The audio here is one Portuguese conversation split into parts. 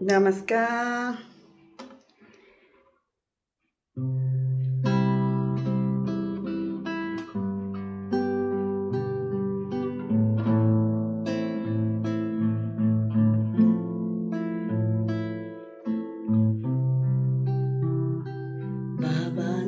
Namaskar. Baba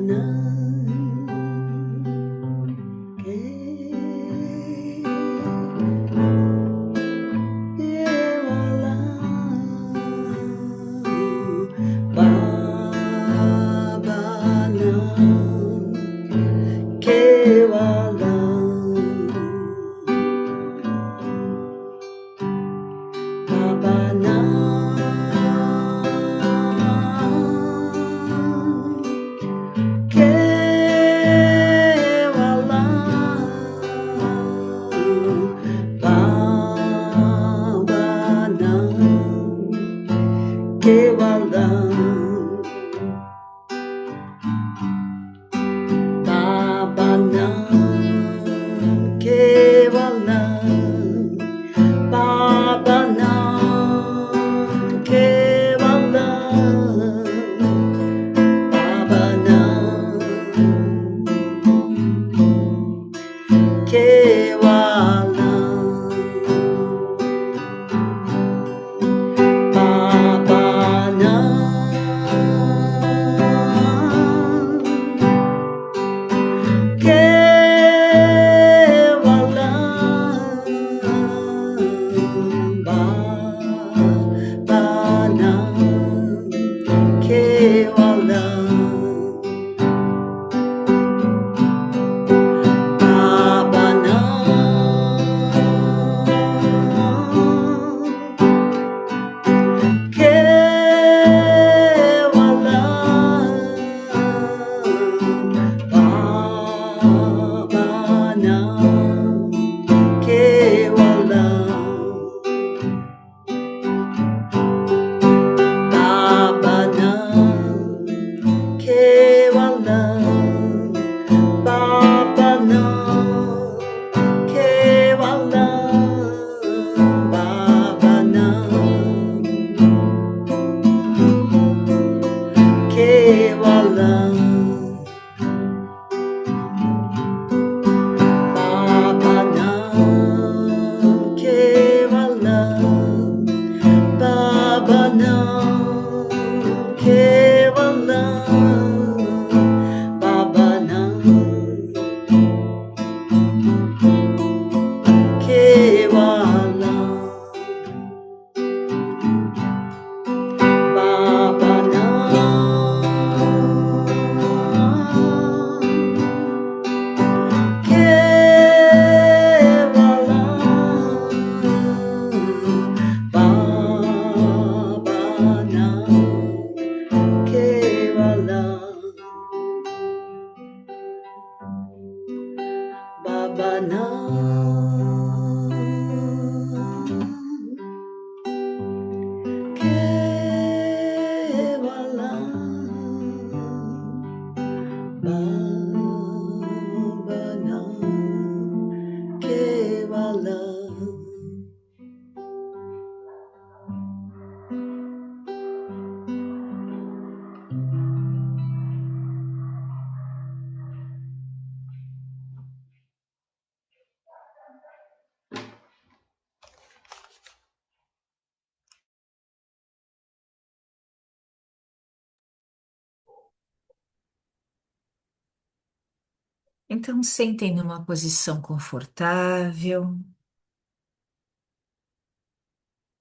Então, sentem numa posição confortável,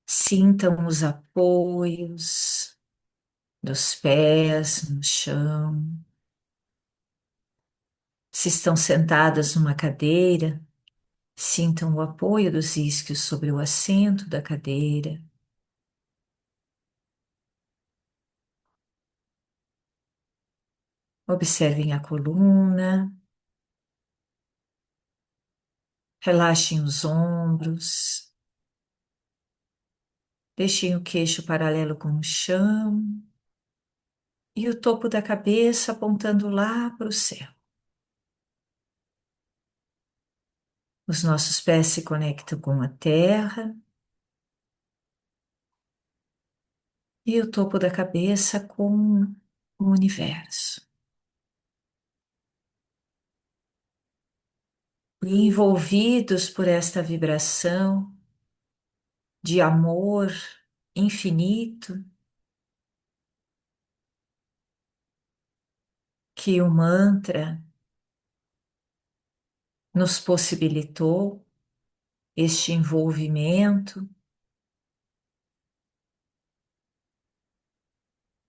sintam os apoios dos pés no chão. Se estão sentadas numa cadeira, sintam o apoio dos isquios sobre o assento da cadeira. Observem a coluna, relaxem os ombros, deixem o queixo paralelo com o chão e o topo da cabeça apontando lá para o céu. Os nossos pés se conectam com a terra e o topo da cabeça com o universo. E envolvidos por esta vibração de amor infinito que o mantra nos possibilitou, este envolvimento,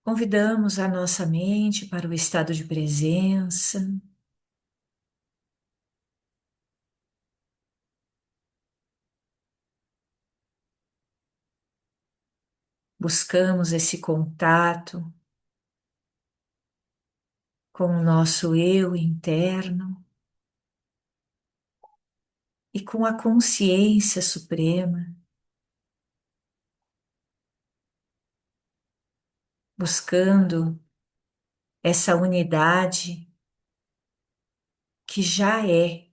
convidamos a nossa mente para o estado de presença, buscamos esse contato com o nosso eu interno e com a consciência suprema, buscando essa unidade que já é,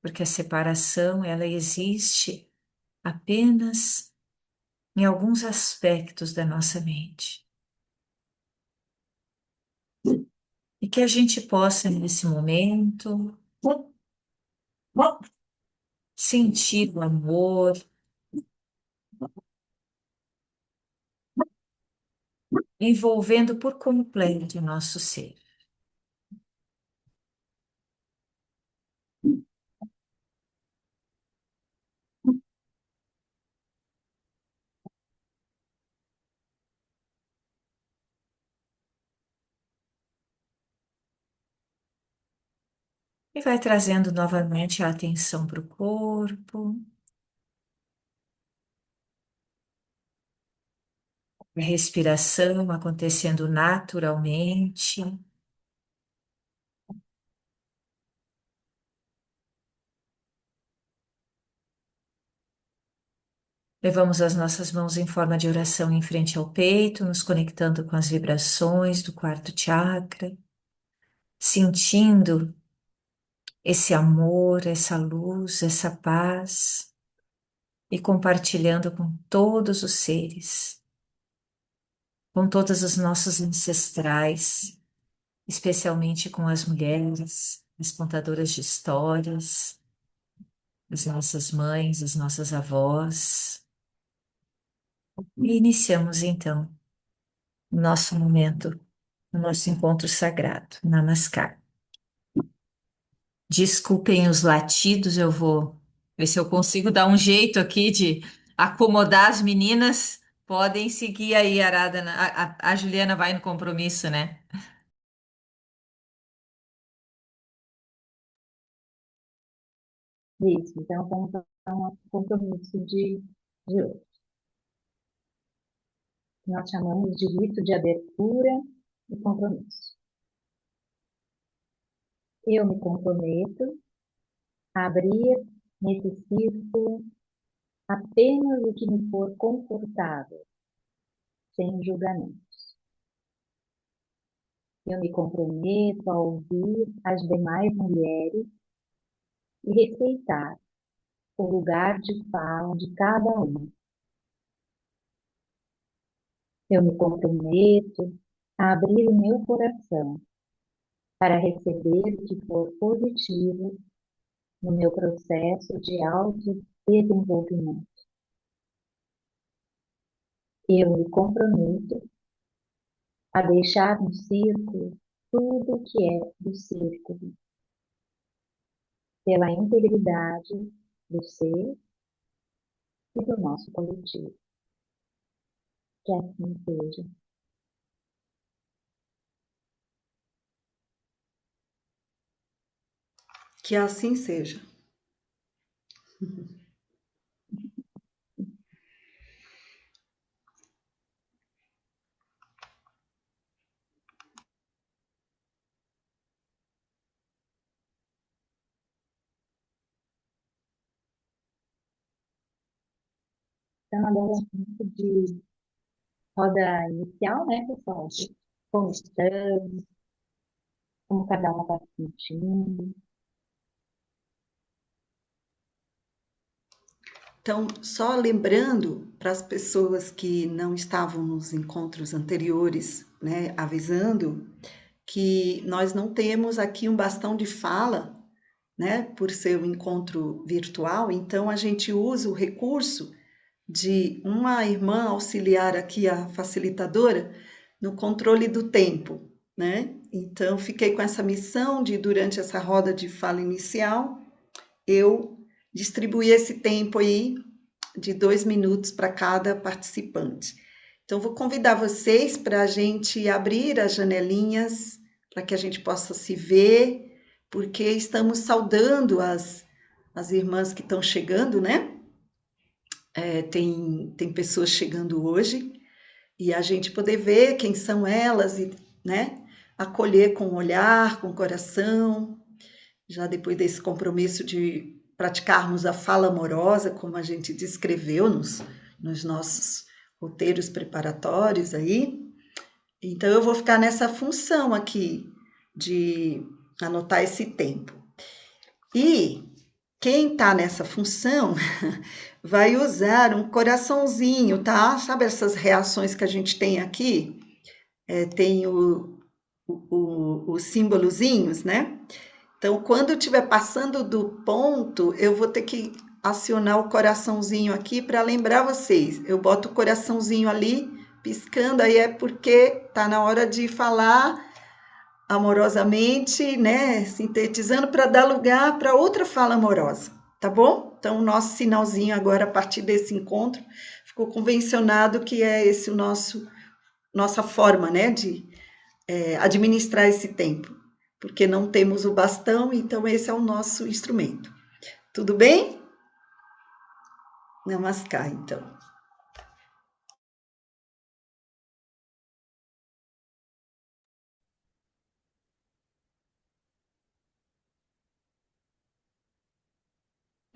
porque a separação ela existe apenas em alguns aspectos da nossa mente. E que a gente possa, nesse momento, sentir o amor, envolvendo por completo o nosso ser. E vai trazendo novamente a atenção para o corpo, a respiração acontecendo naturalmente. Levamos as nossas mãos em forma de oração em frente ao peito, nos conectando com as vibrações do quarto chakra, sentindo esse amor, essa luz, essa paz e compartilhando com todos os seres, com todos os nossos ancestrais, especialmente com as mulheres, as contadoras de histórias, as nossas mães, as nossas avós. E iniciamos então o nosso momento, o nosso encontro sagrado. Namaskar. Desculpem os latidos, eu vou ver se eu consigo dar um jeito aqui de acomodar as meninas. Podem seguir aí, Arada. A Juliana vai no compromisso, né? Isso, então vamos ao nosso compromisso de hoje. Nós chamamos de rito de abertura e compromisso. Eu me comprometo a abrir nesse círculo apenas o que me for confortável, sem julgamento. Eu me comprometo a ouvir as demais mulheres e respeitar o lugar de fala de cada uma. Eu me comprometo a abrir o meu coração para receber o que for positivo no meu processo de autodesenvolvimento. Eu me comprometo a deixar no círculo tudo o que é do círculo, pela integridade do ser e do nosso coletivo. Que assim seja. Que assim seja. Então, agora é um momento de roda inicial, né, pessoal? Como estamos, como cada uma está se sentindo. Então, só lembrando para as pessoas que não estavam nos encontros anteriores, né, avisando que nós não temos aqui um bastão de fala, né, por ser um encontro virtual, então a gente usa o recurso de uma irmã auxiliar aqui, a facilitadora, no controle do tempo, né? Então, fiquei com essa missão de, durante essa roda de fala inicial, eu distribuir esse tempo aí de 2 minutos para cada participante. Então, vou convidar vocês para a gente abrir as janelinhas, para que a gente possa se ver, porque estamos saudando as irmãs que estão chegando, né? Tem pessoas chegando hoje, e a gente poder ver quem são elas e, né, acolher com o olhar, com o coração, já depois desse compromisso de praticarmos a fala amorosa, como a gente descreveu nos nossos roteiros preparatórios aí. Então, eu vou ficar nessa função aqui de anotar esse tempo. E quem está nessa função vai usar um coraçãozinho, tá? Sabe essas reações que a gente tem aqui? Tem os símbolozinhos, né? Então, quando eu estiver passando do ponto, eu vou ter que acionar o coraçãozinho aqui para lembrar vocês. Eu boto o coraçãozinho ali, piscando, aí é porque tá na hora de falar amorosamente, né? Sintetizando para dar lugar para outra fala amorosa, tá bom? Então, o nosso sinalzinho agora, a partir desse encontro, ficou convencionado que é esse o nossa forma, né, de administrar esse tempo, porque não temos o bastão, então esse é o nosso instrumento. Tudo bem? Namaskar, então.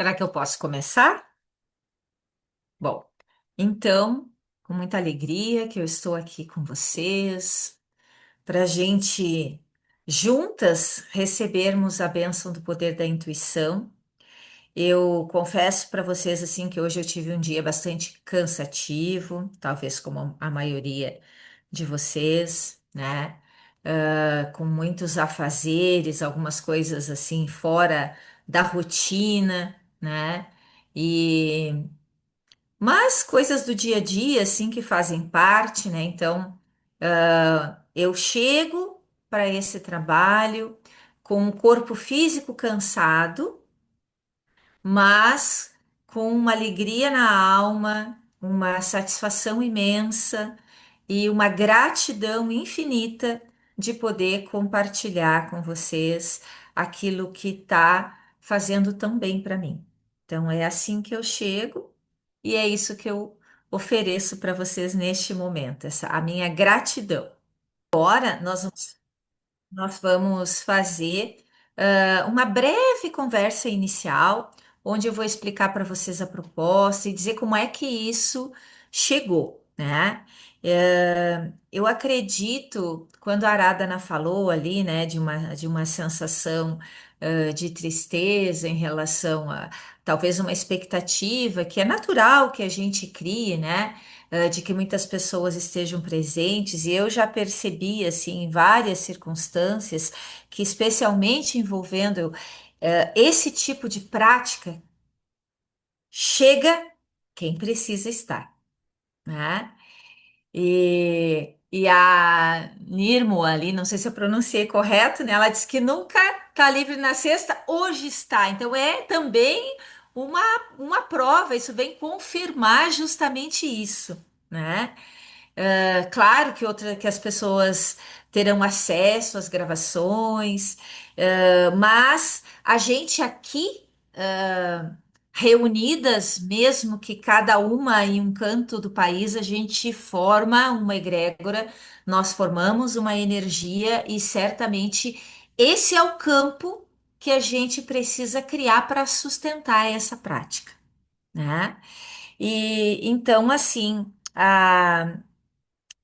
Será que eu posso começar? Bom, então, com muita alegria que eu estou aqui com vocês, para a gente juntas recebermos a bênção do poder da intuição. Eu confesso para vocês assim que hoje eu tive um dia bastante cansativo, talvez como a maioria de vocês, né? Com muitos afazeres, algumas coisas assim fora da rotina, né? E mas coisas do dia a dia assim que fazem parte, né? Então, eu chego para esse trabalho com o corpo físico cansado, mas com uma alegria na alma, uma satisfação imensa e uma gratidão infinita de poder compartilhar com vocês aquilo que está fazendo tão bem para mim. Então, é assim que eu chego e é isso que eu ofereço para vocês neste momento, essa a minha gratidão. Agora, nós vamos fazer uma breve conversa inicial, onde eu vou explicar para vocês a proposta e dizer como é que isso chegou, né? Eu acredito, quando a Aradhana falou ali, né, de uma sensação de tristeza em relação a talvez uma expectativa que é natural que a gente crie, né? De que muitas pessoas estejam presentes, e eu já percebi, assim, em várias circunstâncias, que especialmente envolvendo esse tipo de prática, chega quem precisa estar, né? E a Nirmo ali, não sei se eu pronunciei correto, né? Ela disse que nunca está livre na sexta, hoje está. Então é também uma, uma prova, isso vem confirmar justamente isso, né? Claro que que as pessoas terão acesso às gravações, mas a gente aqui, reunidas, mesmo que cada uma em um canto do país, a gente forma uma egrégora, nós formamos uma energia e certamente esse é o campo que a gente precisa criar para sustentar essa prática, né? E então, assim,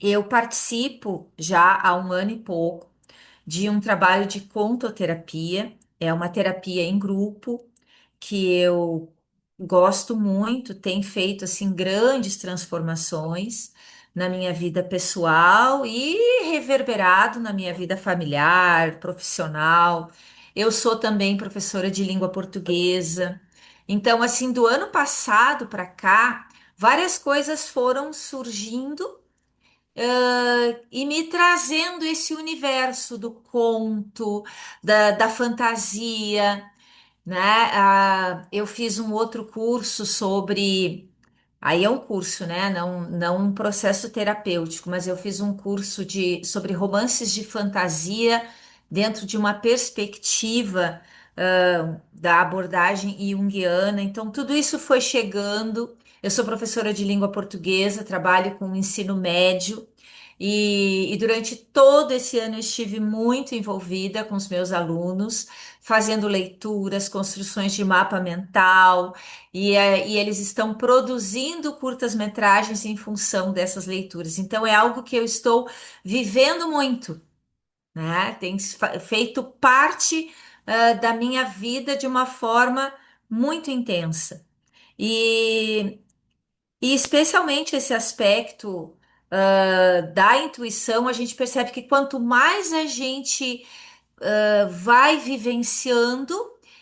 eu participo já há um ano e pouco de um trabalho de contoterapia. É uma terapia em grupo que eu gosto muito, tem feito assim grandes transformações na minha vida pessoal e reverberado na minha vida familiar, profissional. Eu sou também professora de língua portuguesa. Então, assim, do ano passado para cá, várias coisas foram surgindo, e me trazendo esse universo do conto, da fantasia, né? Eu fiz um outro curso sobre. Aí é um curso, né? Não um processo terapêutico, mas eu fiz um curso sobre romances de fantasia dentro de uma perspectiva, da abordagem junguiana. Então, tudo isso foi chegando. Eu sou professora de língua portuguesa, trabalho com o ensino médio. E durante todo esse ano eu estive muito envolvida com os meus alunos, fazendo leituras, construções de mapa mental, e eles estão produzindo curtas-metragens em função dessas leituras. Então, é algo que eu estou vivendo muito, né? Tem feito parte, da minha vida de uma forma muito intensa. E, e especialmente esse aspecto, da intuição, a gente percebe que quanto mais a gente vai vivenciando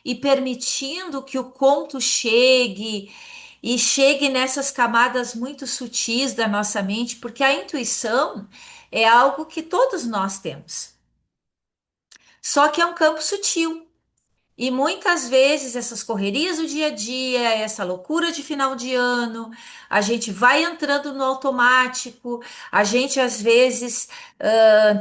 e permitindo que o conto chegue e chegue nessas camadas muito sutis da nossa mente, porque a intuição é algo que todos nós temos, só que é um campo sutil. E muitas vezes essas correrias do dia a dia, essa loucura de final de ano, a gente vai entrando no automático, a gente às vezes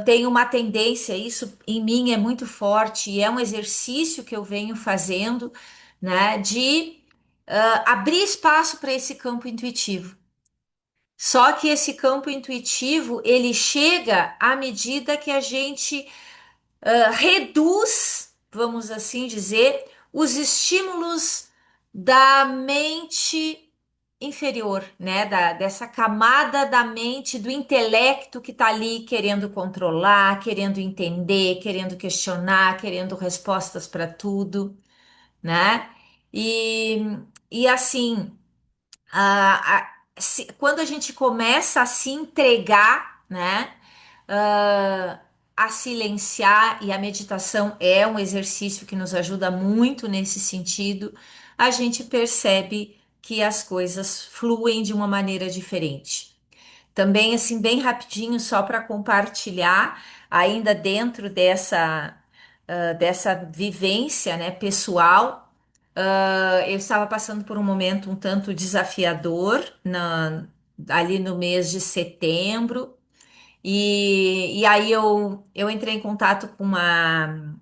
tem uma tendência, isso em mim é muito forte, e é um exercício que eu venho fazendo, né, de abrir espaço para esse campo intuitivo. Só que esse campo intuitivo, ele chega à medida que a gente reduz, vamos assim dizer, os estímulos da mente inferior, né? Dessa camada da mente, do intelecto que está ali querendo controlar, querendo entender, querendo questionar, querendo respostas para tudo, né? E, e assim, quando a gente começa a se entregar, né? ah, a silenciar, e a meditação é um exercício que nos ajuda muito nesse sentido, a gente percebe que as coisas fluem de uma maneira diferente. Também, assim, bem rapidinho, só para compartilhar, ainda dentro dessa vivência, né, pessoal, eu estava passando por um momento um tanto desafiador ali no mês de setembro. E aí eu entrei em contato com uma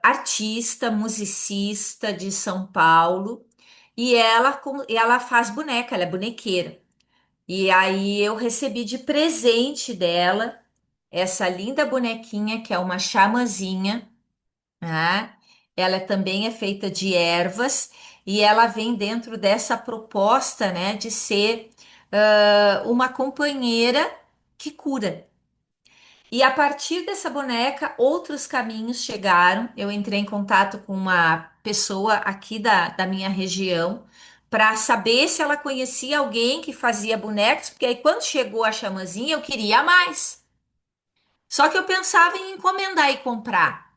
artista, musicista de São Paulo, e ela faz boneca, ela é bonequeira. E aí eu recebi de presente dela essa linda bonequinha que é uma chamazinha, né? Ela também é feita de ervas e ela vem dentro dessa proposta, né, de ser uma companheira que cura. E a partir dessa boneca, outros caminhos chegaram. Eu entrei em contato com uma pessoa aqui da minha região para saber se ela conhecia alguém que fazia bonecos, porque aí quando chegou a chamazinha, eu queria mais. Só que eu pensava em encomendar e comprar.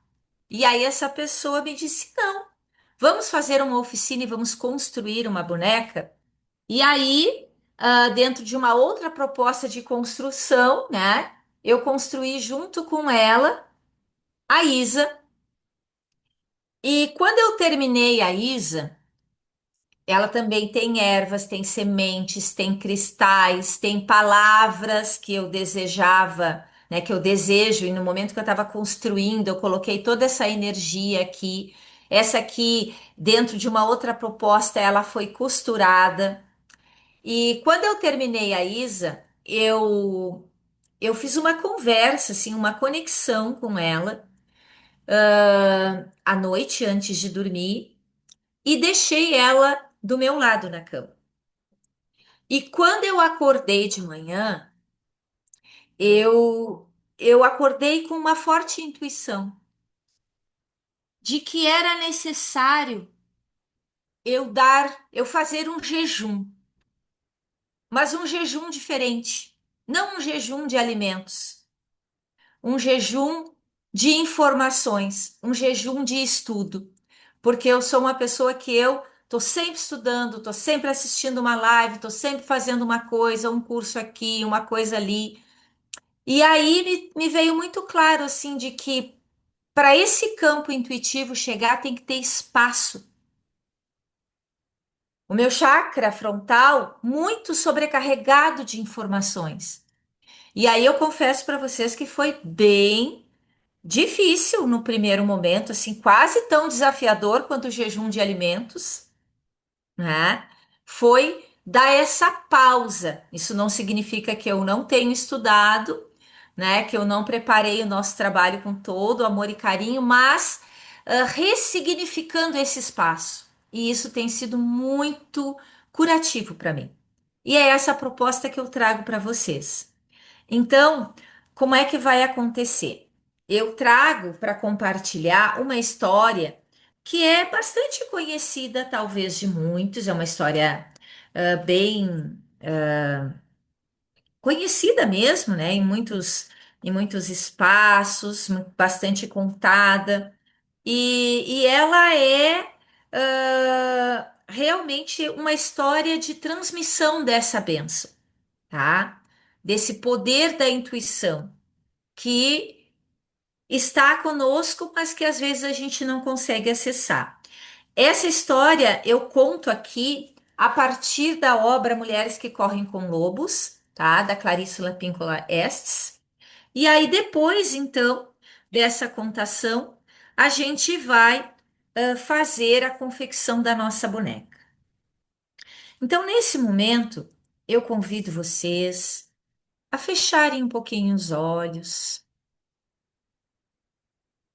E aí essa pessoa me disse: não, vamos fazer uma oficina e vamos construir uma boneca. E aí, dentro de uma outra proposta de construção, né? Eu construí junto com ela a Isa. E quando eu terminei a Isa, ela também tem ervas, tem sementes, tem cristais, tem palavras que eu desejava, né? Que eu desejo, e no momento que eu estava construindo, eu coloquei toda essa energia aqui. Essa aqui, dentro de uma outra proposta, ela foi costurada. E quando eu terminei a Isa, eu fiz uma conversa, assim, uma conexão com ela, à noite antes de dormir e deixei ela do meu lado na cama. E quando eu acordei de manhã, eu acordei com uma forte intuição de que era necessário. eu fazer um jejum, mas um jejum diferente, não um jejum de alimentos, um jejum de informações, um jejum de estudo, porque eu sou uma pessoa que eu estou sempre estudando, estou sempre assistindo uma live, estou sempre fazendo uma coisa, um curso aqui, uma coisa ali. E aí me veio muito claro assim de que para esse campo intuitivo chegar tem que ter espaço. O meu chakra frontal muito sobrecarregado de informações. E aí eu confesso para vocês que foi bem difícil no primeiro momento, assim, quase tão desafiador quanto o jejum de alimentos, né? Foi dar essa pausa. Isso não significa que eu não tenho estudado, né? Que eu não preparei o nosso trabalho com todo amor e carinho, mas ressignificando esse espaço. E isso tem sido muito curativo para mim. E é essa a proposta que eu trago para vocês. Então, como é que vai acontecer? Eu trago para compartilhar uma história que é bastante conhecida, talvez de muitos, é uma história bem conhecida mesmo, né? Em muitos espaços, bastante contada, e ela é realmente uma história de transmissão dessa bênção, tá? Desse poder da intuição que está conosco, mas que às vezes a gente não consegue acessar. Essa história eu conto aqui a partir da obra Mulheres que Correm com Lobos, tá? Da Clarice Lapíncola Estes. E aí depois, então, dessa contação, a gente vai fazer a confecção da nossa boneca. Então, nesse momento, eu convido vocês a fecharem um pouquinho os olhos.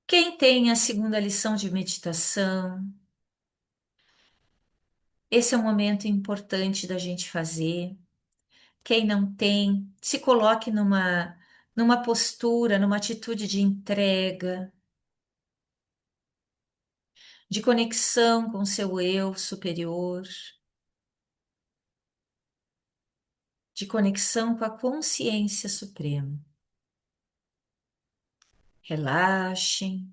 Quem tem a segunda lição de meditação, esse é um momento importante da gente fazer. Quem não tem, se coloque numa postura, numa atitude de entrega, de conexão com seu eu superior, de conexão com a consciência suprema. Relaxem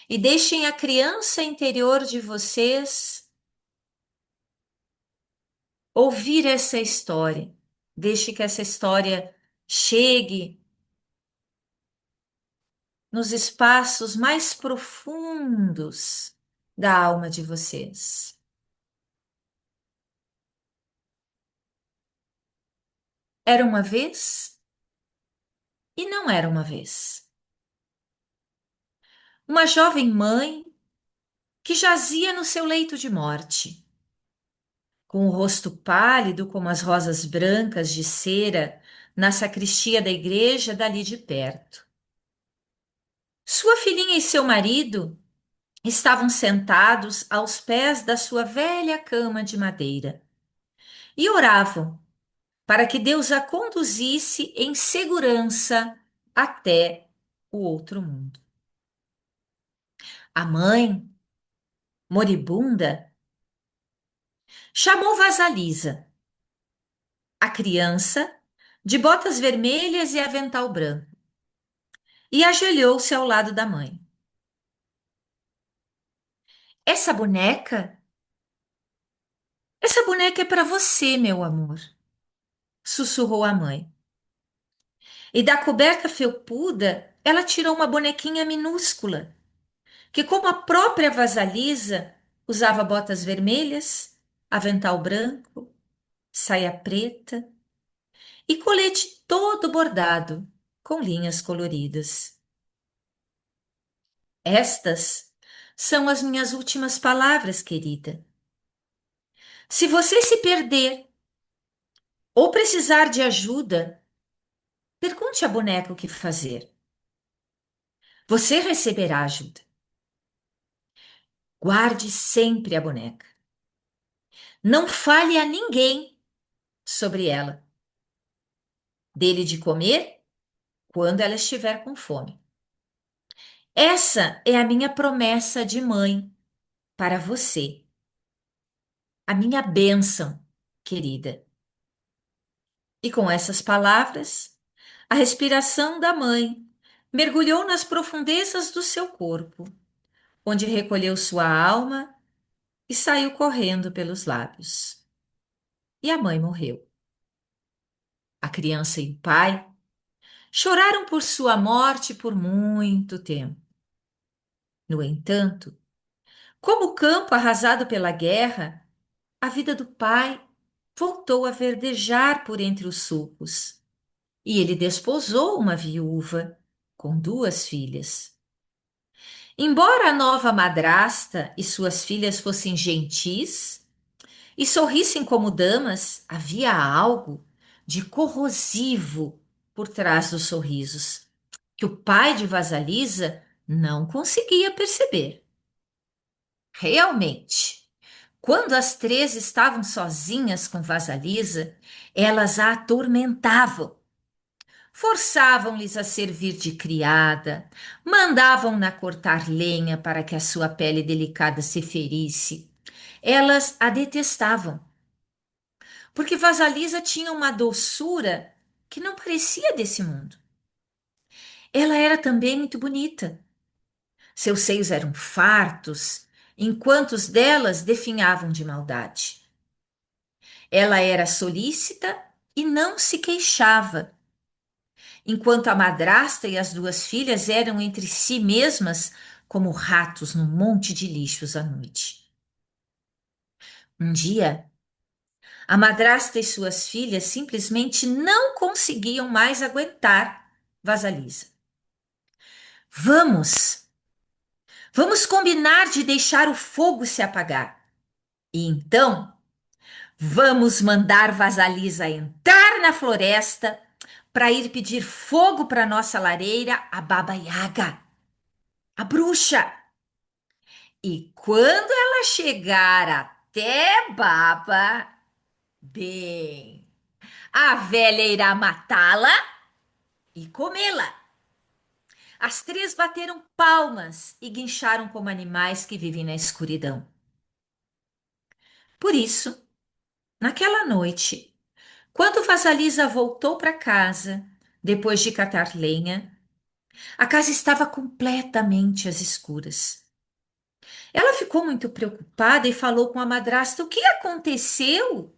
e deixem a criança interior de vocês ouvir essa história. Deixe que essa história chegue nos espaços mais profundos da alma de vocês. Era uma vez e não era uma vez. Uma jovem mãe que jazia no seu leito de morte, com o rosto pálido como as rosas brancas de cera na sacristia da igreja dali de perto. Sua filhinha e seu marido estavam sentados aos pés da sua velha cama de madeira e oravam para que Deus a conduzisse em segurança até o outro mundo. A mãe, moribunda, chamou Vasalisa, a criança, de botas vermelhas e avental branco, e ajoelhou-se ao lado da mãe. Essa boneca, essa boneca é para você, meu amor, sussurrou a mãe. E da coberta felpuda, ela tirou uma bonequinha minúscula, que, como a própria Vasalisa, usava botas vermelhas, avental branco, saia preta e colete todo bordado com linhas coloridas. Estas são as minhas últimas palavras, querida. Se você se perder ou precisar de ajuda, pergunte à boneca o que fazer. Você receberá ajuda. Guarde sempre a boneca. Não fale a ninguém sobre ela. Dê-lhe de comer quando ela estiver com fome. Essa é a minha promessa de mãe para você. a minha bênção, querida. E com essas palavras, a respiração da mãe mergulhou nas profundezas do seu corpo, onde recolheu sua alma e saiu correndo pelos lábios. E a mãe morreu. A criança e o pai choraram por sua morte por muito tempo. No entanto, como o campo arrasado pela guerra, a vida do pai voltou a verdejar por entre os sulcos, e ele desposou uma viúva com 2 filhas. Embora a nova madrasta e suas filhas fossem gentis e sorrissem como damas, havia algo de corrosivo por trás dos sorrisos, que o pai de Vasalisa não conseguia perceber. Realmente, quando as 3 estavam sozinhas com Vasalisa, elas a atormentavam. Forçavam-lhes a servir de criada, mandavam-na cortar lenha para que a sua pele delicada se ferisse. Elas a detestavam, porque Vasalisa tinha uma doçura que não parecia desse mundo. Ela era também muito bonita. Seus seios eram fartos, enquanto os delas definhavam de maldade. Ela era solícita e não se queixava, enquanto a madrasta e as 2 filhas eram entre si mesmas como ratos num monte de lixos à noite. Um dia, a madrasta e suas filhas simplesmente não conseguiam mais aguentar Vasalisa. Vamos! Vamos combinar de deixar o fogo se apagar. E então, vamos mandar Vasalisa entrar na floresta para ir pedir fogo para nossa lareira, a Baba Yaga, a bruxa. E quando ela chegar até Baba, bem, a velha irá matá-la e comê-la. As 3 bateram palmas e guincharam como animais que vivem na escuridão. Por isso, naquela noite, quando Vasalisa voltou para casa, depois de catar lenha, a casa estava completamente às escuras. Ela ficou muito preocupada e falou com a madrasta: O que aconteceu?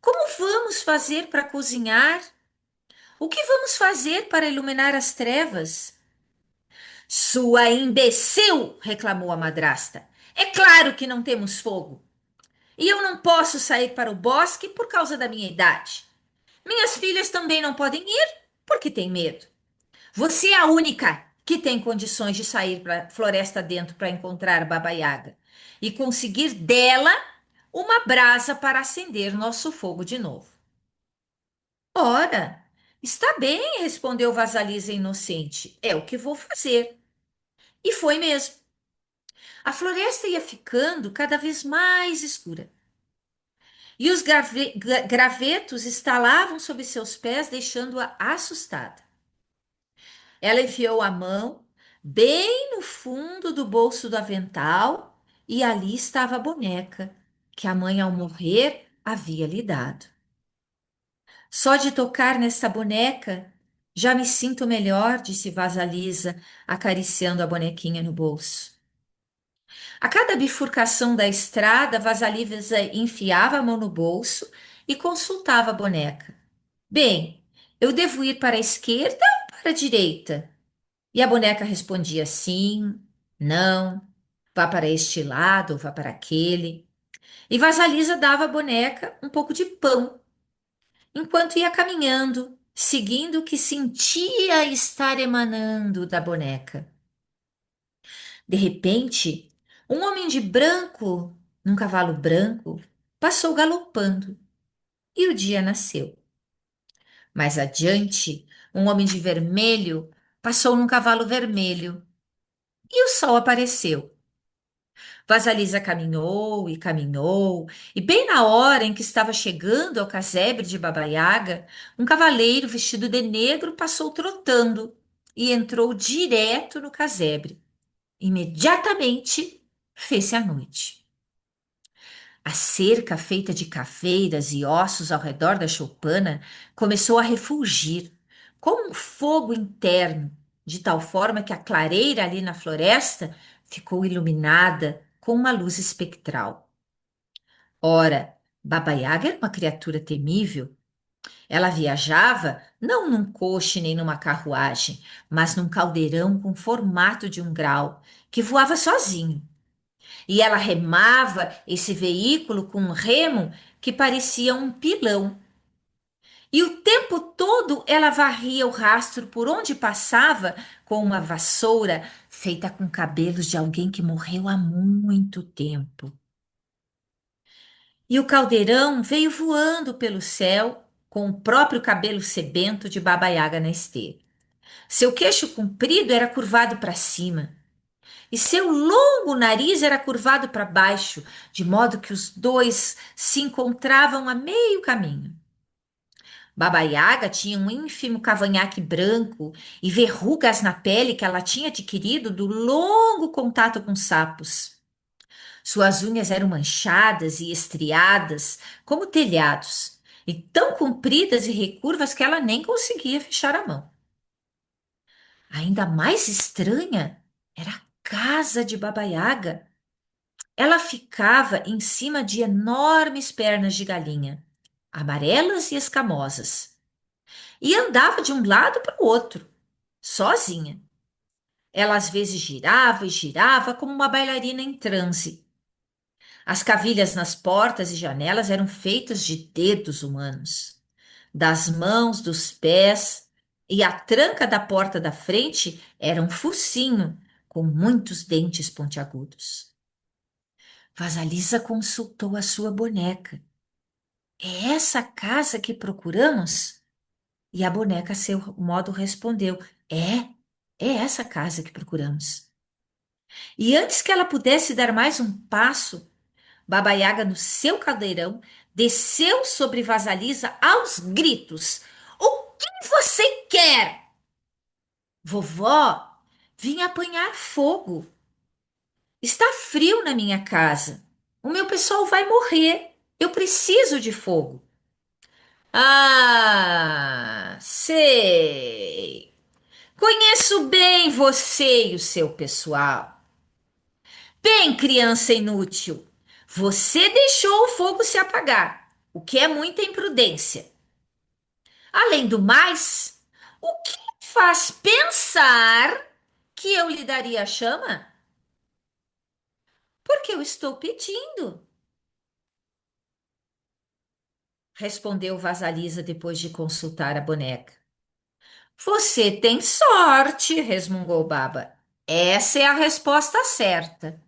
Como vamos fazer para cozinhar? O que vamos fazer para iluminar as trevas? Sua imbecil! Reclamou a madrasta. É claro que não temos fogo. E eu não posso sair para o bosque por causa da minha idade. Minhas filhas também não podem ir porque têm medo. Você é a única que tem condições de sair para a floresta dentro para encontrar Baba Yaga e conseguir dela uma brasa para acender nosso fogo de novo. Ora, está bem, respondeu Vasalisa inocente. É o que vou fazer. E foi mesmo. A floresta ia ficando cada vez mais escura. E os gravetos estalavam sob seus pés, deixando-a assustada. Ela enfiou a mão bem no fundo do bolso do avental e ali estava a boneca que a mãe, ao morrer, havia lhe dado. Só de tocar nessa boneca já me sinto melhor, disse Vasalisa, acariciando a bonequinha no bolso. A cada bifurcação da estrada, Vasalisa enfiava a mão no bolso e consultava a boneca. Bem, eu devo ir para a esquerda ou para a direita? E a boneca respondia sim, não, vá para este lado ou vá para aquele. E Vasalisa dava à boneca um pouco de pão, enquanto ia caminhando, seguindo o que sentia estar emanando da boneca. De repente, um homem de branco, num cavalo branco, passou galopando e o dia nasceu. Mais adiante, um homem de vermelho passou num cavalo vermelho e o sol apareceu. Vasalisa caminhou e caminhou, e bem na hora em que estava chegando ao casebre de Baba Yaga, um cavaleiro vestido de negro passou trotando e entrou direto no casebre. Imediatamente fez-se a noite. A cerca feita de caveiras e ossos ao redor da choupana começou a refulgir, como um fogo interno, de tal forma que a clareira ali na floresta ficou iluminada com uma luz espectral. Ora, Baba Yaga era uma criatura temível. Ela viajava não num coche nem numa carruagem, mas num caldeirão com formato de um grau, que voava sozinho. E ela remava esse veículo com um remo que parecia um pilão. E o tempo todo ela varria o rastro por onde passava com uma vassoura feita com cabelos de alguém que morreu há muito tempo. E o caldeirão veio voando pelo céu com o próprio cabelo sebento de Baba Yaga na esteira. Seu queixo comprido era curvado para cima e seu longo nariz era curvado para baixo, de modo que os dois se encontravam a meio caminho. Baba Yaga tinha um ínfimo cavanhaque branco e verrugas na pele que ela tinha adquirido do longo contato com sapos. Suas unhas eram manchadas e estriadas, como telhados, e tão compridas e recurvas que ela nem conseguia fechar a mão. Ainda mais estranha era a casa de Baba Yaga. Ela ficava em cima de enormes pernas de galinha, amarelas e escamosas, e andava de um lado para o outro, sozinha. Ela às vezes girava e girava como uma bailarina em transe. As cavilhas nas portas e janelas eram feitas de dedos humanos, das mãos, dos pés, e a tranca da porta da frente era um focinho com muitos dentes pontiagudos. Vasalisa consultou a sua boneca. É essa a casa que procuramos? E a boneca, a seu modo, respondeu: é essa casa que procuramos. E antes que ela pudesse dar mais um passo, Baba Yaga, no seu caldeirão, desceu sobre Vasalisa aos gritos. O que você quer? Vovó, vim apanhar fogo. Está frio na minha casa. O meu pessoal vai morrer. Eu preciso de fogo. Ah, sei. Conheço bem você e o seu pessoal. Bem, criança inútil, você deixou o fogo se apagar, o que é muita imprudência. Além do mais, o que faz pensar que eu lhe daria a chama? Porque eu estou pedindo, respondeu Vasalisa depois de consultar a boneca. Você tem sorte, resmungou Baba. Essa é a resposta certa.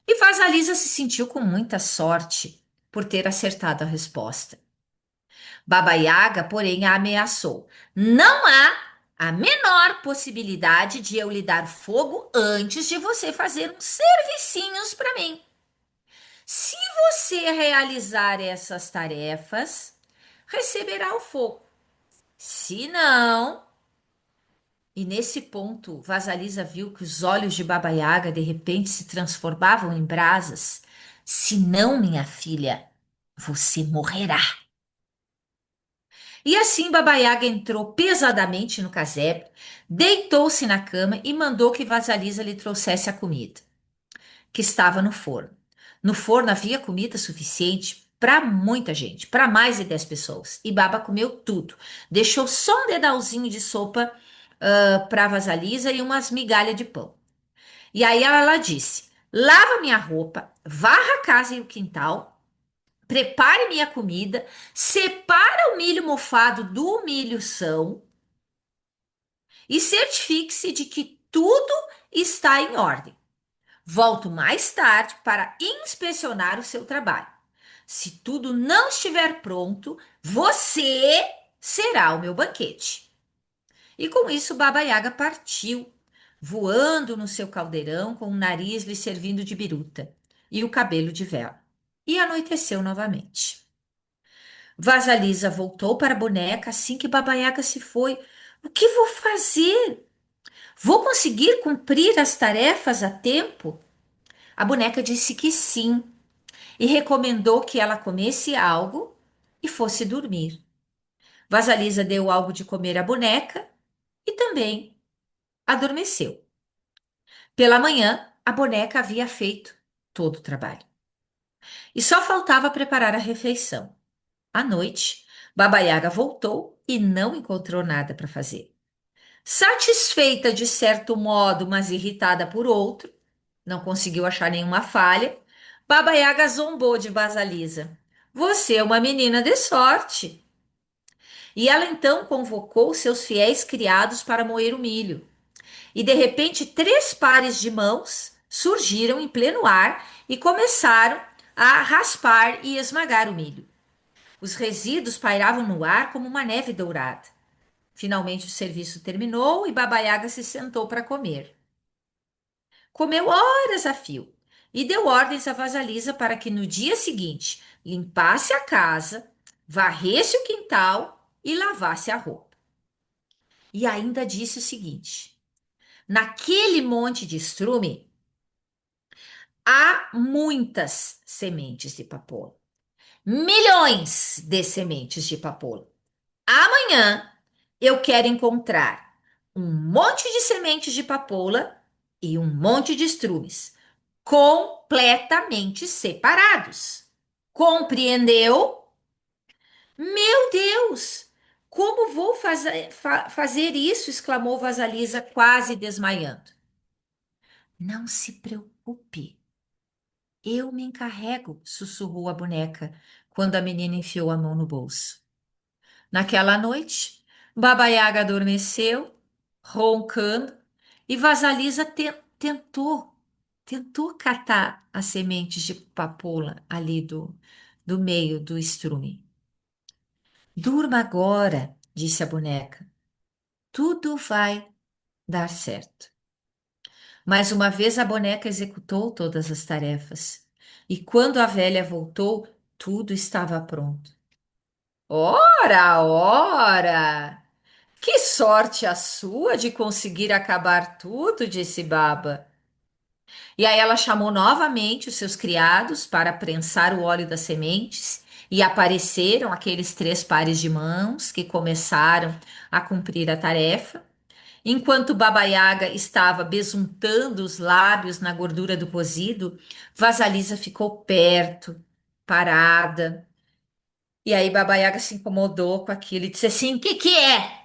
E Vasalisa se sentiu com muita sorte por ter acertado a resposta. Baba Yaga, porém, a ameaçou. Não há a menor possibilidade de eu lhe dar fogo antes de você fazer uns servicinhos para mim. Se você realizar essas tarefas, receberá o fogo. Se não... E nesse ponto, Vasalisa viu que os olhos de Baba Yaga de repente se transformavam em brasas. Se não, minha filha, você morrerá. E assim Baba Yaga entrou pesadamente no casebre, deitou-se na cama e mandou que Vasalisa lhe trouxesse a comida, que estava no forno. No forno havia comida suficiente para muita gente, para mais de 10 pessoas. E Baba comeu tudo. Deixou só um dedalzinho de sopa para Vasalisa e umas migalhas de pão. E aí ela disse: lava minha roupa, varra a casa e o quintal, prepare minha comida, separa o milho mofado do milho são e certifique-se de que tudo está em ordem. Volto mais tarde para inspecionar o seu trabalho. Se tudo não estiver pronto, você será o meu banquete. E com isso Baba Yaga partiu, voando no seu caldeirão com o nariz lhe servindo de biruta e o cabelo de vela. E anoiteceu novamente. Vasalisa voltou para a boneca assim que Baba Yaga se foi. O que vou fazer? Vou conseguir cumprir as tarefas a tempo? A boneca disse que sim. e recomendou que ela comesse algo e fosse dormir. Vasalisa deu algo de comer à boneca e também adormeceu. Pela manhã, a boneca havia feito todo o trabalho e só faltava preparar a refeição. À noite, Baba Yaga voltou e não encontrou nada para fazer. Satisfeita de certo modo, mas irritada por outro, não conseguiu achar nenhuma falha, Baba Yaga zombou de Vasalisa. Você é uma menina de sorte. E ela então convocou seus fiéis criados para moer o milho. E de repente, três pares de mãos surgiram em pleno ar e começaram a raspar e esmagar o milho. Os resíduos pairavam no ar como uma neve dourada. Finalmente o serviço terminou e Baba Yaga se sentou para comer. Comeu horas a fio e deu ordens a Vasalisa para que no dia seguinte limpasse a casa, varresse o quintal e lavasse a roupa. E ainda disse o seguinte: naquele monte de estrume há muitas sementes de papoula, milhões de sementes de papoula. Amanhã eu quero encontrar um monte de sementes de papoula e um monte de estrumes, completamente separados. Compreendeu? Meu Deus! Como vou fazer isso? Exclamou Vasalisa, quase desmaiando. Não se preocupe, eu me encarrego, sussurrou a boneca, quando a menina enfiou a mão no bolso. Naquela noite, Baba Yaga adormeceu, roncando, e Vasalisa tentou catar as sementes de papoula ali do meio do estrume. Durma agora, disse a boneca. Tudo vai dar certo. Mais uma vez a boneca executou todas as tarefas. E quando a velha voltou, tudo estava pronto. Ora, ora! Que sorte a sua de conseguir acabar tudo, disse Baba. E aí ela chamou novamente os seus criados para prensar o óleo das sementes, e apareceram aqueles três pares de mãos que começaram a cumprir a tarefa. Enquanto Baba Yaga estava besuntando os lábios na gordura do cozido, Vasalisa ficou perto, parada. E aí Baba Yaga se incomodou com aquilo e disse assim: que é?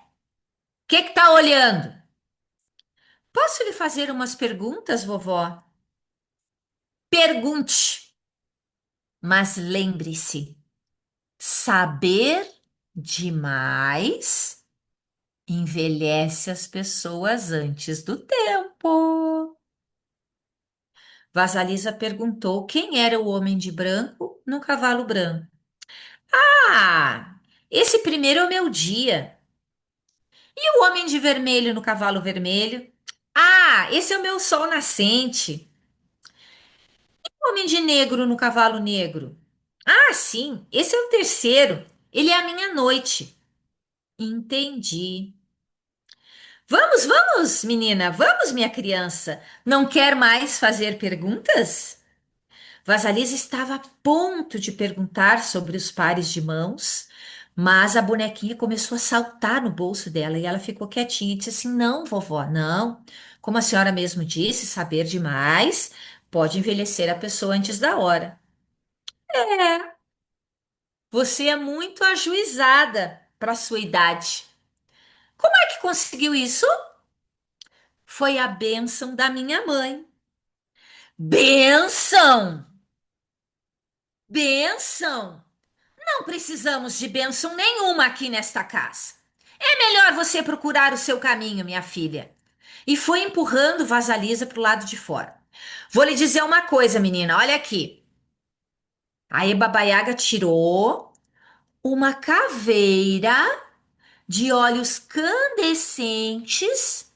Que tá olhando? Posso lhe fazer umas perguntas, vovó? Pergunte, mas lembre-se, saber demais envelhece as pessoas antes do tempo. Vasalisa perguntou quem era o homem de branco no cavalo branco. Ah, esse primeiro é o meu dia. E o homem de vermelho no cavalo vermelho? Ah, esse é o meu sol nascente. O homem de negro no cavalo negro? Ah, sim, esse é o terceiro. Ele é a minha noite. Entendi. Vamos, vamos, menina, vamos, minha criança. Não quer mais fazer perguntas? Vasalisa estava a ponto de perguntar sobre os pares de mãos, mas a bonequinha começou a saltar no bolso dela e ela ficou quietinha e disse assim: não, vovó, não. Como a senhora mesmo disse, saber demais pode envelhecer a pessoa antes da hora. É, você é muito ajuizada para a sua idade. Como é que conseguiu isso? Foi a bênção da minha mãe. Bênção! Bênção! Não precisamos de bênção nenhuma aqui nesta casa. É melhor você procurar o seu caminho, minha filha. E foi empurrando Vasalisa para o lado de fora. Vou lhe dizer uma coisa, menina, olha aqui. Aí Baba Yaga tirou uma caveira de olhos candescentes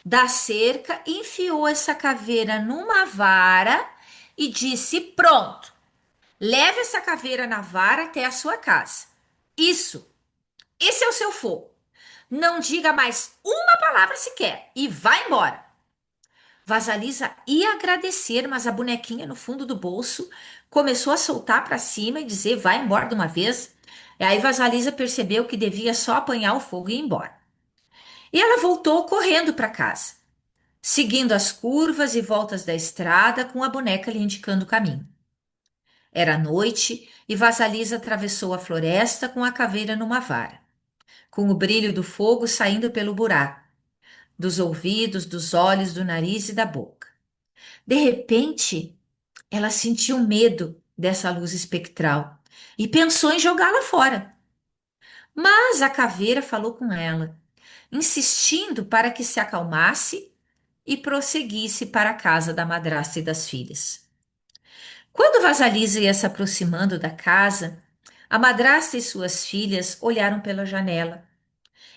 da cerca, enfiou essa caveira numa vara e disse: pronto, leve essa caveira na vara até a sua casa. Isso, esse é o seu fogo. Não diga mais uma palavra sequer e vá embora. Vasalisa ia agradecer, mas a bonequinha no fundo do bolso começou a soltar para cima e dizer: vai embora de uma vez. E aí Vasalisa percebeu que devia só apanhar o fogo e ir embora. E ela voltou correndo para casa, seguindo as curvas e voltas da estrada com a boneca lhe indicando o caminho. Era noite e Vasalisa atravessou a floresta com a caveira numa vara, com o brilho do fogo saindo pelo buraco, dos ouvidos, dos olhos, do nariz e da boca. De repente, ela sentiu medo dessa luz espectral e pensou em jogá-la fora. Mas a caveira falou com ela, insistindo para que se acalmasse e prosseguisse para a casa da madrasta e das filhas. Quando Vasalisa ia se aproximando da casa, a madrasta e suas filhas olharam pela janela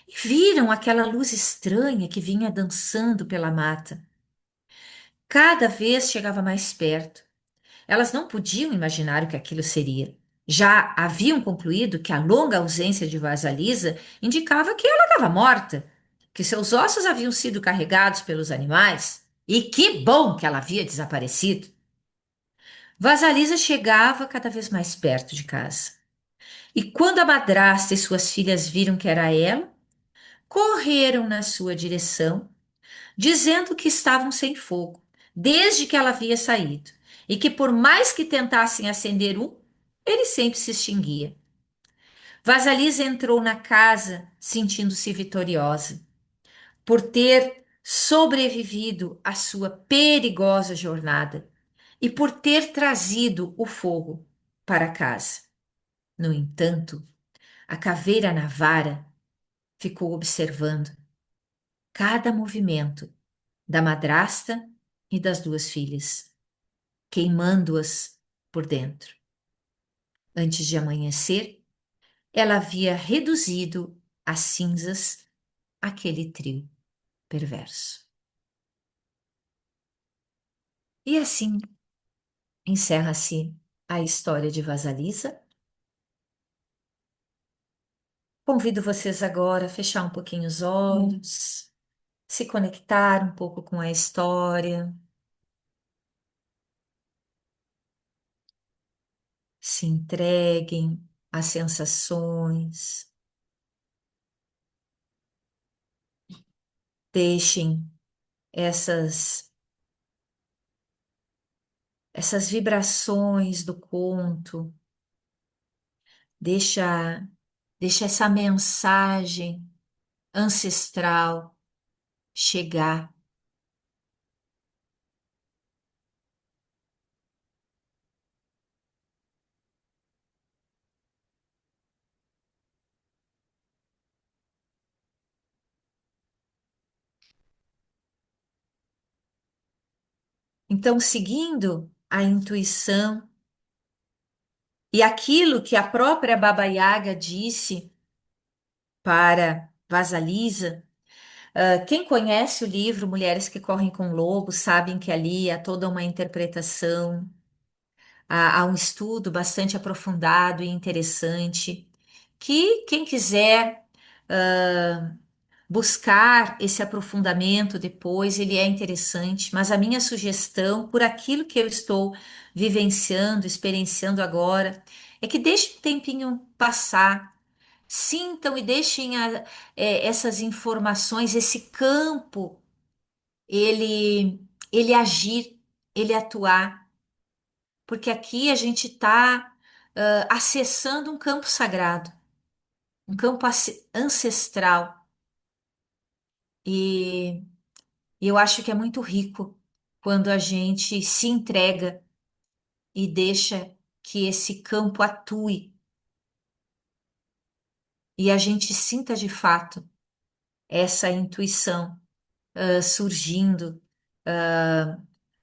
e viram aquela luz estranha que vinha dançando pela mata. Cada vez chegava mais perto. Elas não podiam imaginar o que aquilo seria. Já haviam concluído que a longa ausência de Vasalisa indicava que ela estava morta, que seus ossos haviam sido carregados pelos animais, e que bom que ela havia desaparecido. Vasalisa chegava cada vez mais perto de casa. E quando a madrasta e suas filhas viram que era ela, correram na sua direção, dizendo que estavam sem fogo, desde que ela havia saído, e que por mais que tentassem acender um, ele sempre se extinguia. Vasalisa entrou na casa sentindo-se vitoriosa por ter sobrevivido à sua perigosa jornada e por ter trazido o fogo para casa. No entanto, a caveira na vara ficou observando cada movimento da madrasta e das duas filhas, queimando-as por dentro. Antes de amanhecer, ela havia reduzido a cinzas aquele trio perverso. E assim encerra-se a história de Vasalisa. Convido vocês agora a fechar um pouquinho os olhos, se conectar um pouco com a história, se entreguem às sensações, deixem essas essas vibrações do conto, deixa deixa essa mensagem ancestral chegar. Então, seguindo a intuição e aquilo que a própria Baba Yaga disse para Vasalisa, quem conhece o livro Mulheres que Correm com Lobos sabem que ali há toda uma interpretação, há um estudo bastante aprofundado e interessante, que quem quiser buscar esse aprofundamento depois, ele é interessante, mas a minha sugestão, por aquilo que eu estou vivenciando, experienciando agora, é que deixe um tempinho passar, sintam e deixem essas informações, esse campo, ele agir, ele atuar, porque aqui a gente está acessando um campo sagrado, um campo ancestral, e eu acho que é muito rico quando a gente se entrega e deixa que esse campo atue e a gente sinta de fato essa intuição surgindo,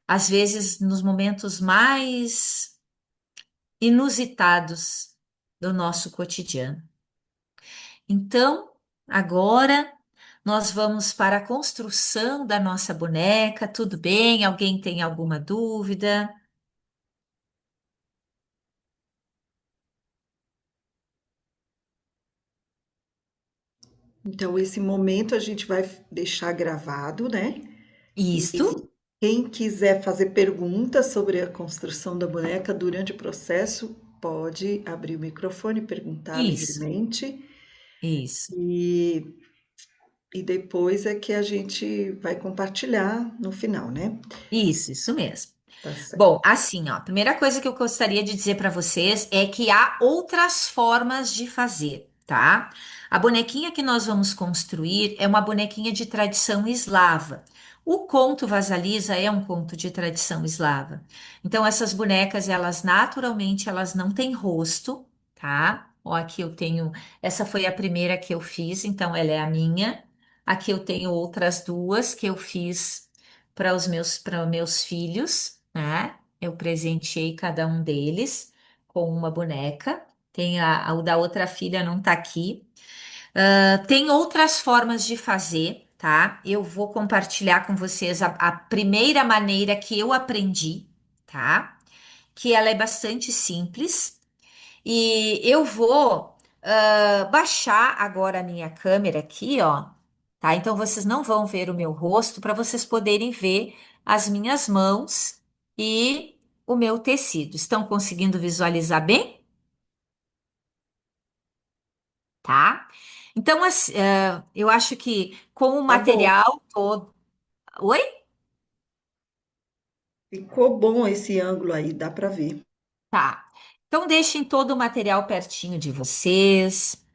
às vezes nos momentos mais inusitados do nosso cotidiano. Então, agora nós vamos para a construção da nossa boneca. Tudo bem? Alguém tem alguma dúvida? Então, esse momento a gente vai deixar gravado, né? E Isto? Quem quiser fazer perguntas sobre a construção da boneca durante o processo, pode abrir o microfone e perguntar Isso, livremente. isso, E, e depois é que a gente vai compartilhar no final, né? isso mesmo. Tá certo. Bom, assim, ó, a primeira coisa que eu gostaria de dizer para vocês é que há outras formas de fazer, tá? A bonequinha que nós vamos construir é uma bonequinha de tradição eslava. O conto Vasalisa é um conto de tradição eslava. Então, essas bonecas, elas naturalmente, elas não têm rosto, tá? Ó, aqui eu tenho, essa foi a primeira que eu fiz, então ela é a minha. Aqui eu tenho outras duas que eu fiz para os meus filhos, né? Eu presenteei cada um deles com uma boneca. Tem o da outra filha não tá aqui. Tem outras formas de fazer, tá? Eu vou compartilhar com vocês a primeira maneira que eu aprendi, tá? Que ela é bastante simples. E eu vou baixar agora a minha câmera aqui, ó, tá? Então vocês não vão ver o meu rosto para vocês poderem ver as minhas mãos e o meu tecido. Estão conseguindo visualizar bem? Tá? Então, eu acho que com o Tá bom. material todo. Oi? Ficou bom esse ângulo aí, dá para ver. Tá. Então, deixem todo o material pertinho de vocês.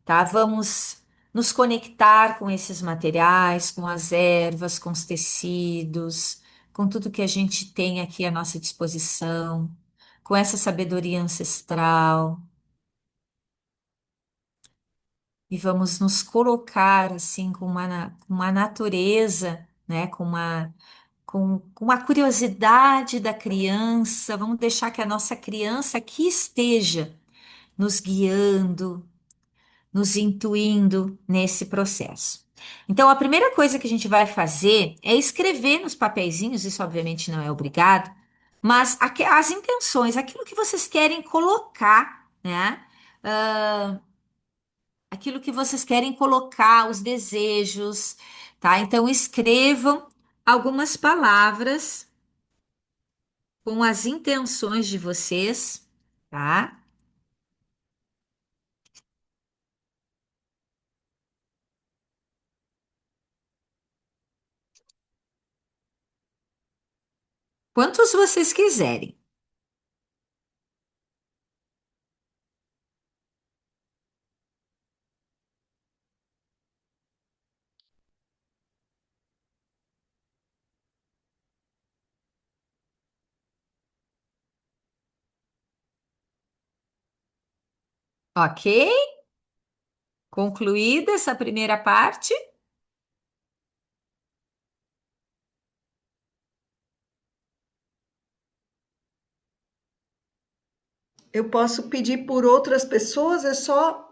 Tá? Vamos nos conectar com esses materiais, com as ervas, com os tecidos, com tudo que a gente tem aqui à nossa disposição, com essa sabedoria ancestral, e vamos nos colocar assim com uma natureza, né? Com a curiosidade da criança, vamos deixar que a nossa criança aqui esteja nos guiando, nos intuindo nesse processo. Então, a primeira coisa que a gente vai fazer é escrever nos papeizinhos, isso obviamente não é obrigado, mas as intenções, aquilo que vocês querem colocar, né? Aquilo que vocês querem colocar, os desejos, tá? Então, escrevam algumas palavras com as intenções de vocês, tá? Quantos vocês quiserem, ok? Concluída essa primeira parte. Eu posso pedir por outras pessoas, é só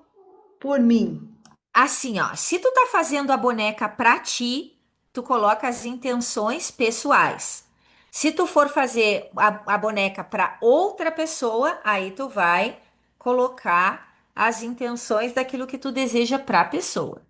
por mim. Assim, ó, se tu tá fazendo a boneca pra ti, tu coloca as intenções pessoais. Se tu for fazer a boneca para outra pessoa, aí tu vai colocar as intenções daquilo que tu deseja para a pessoa.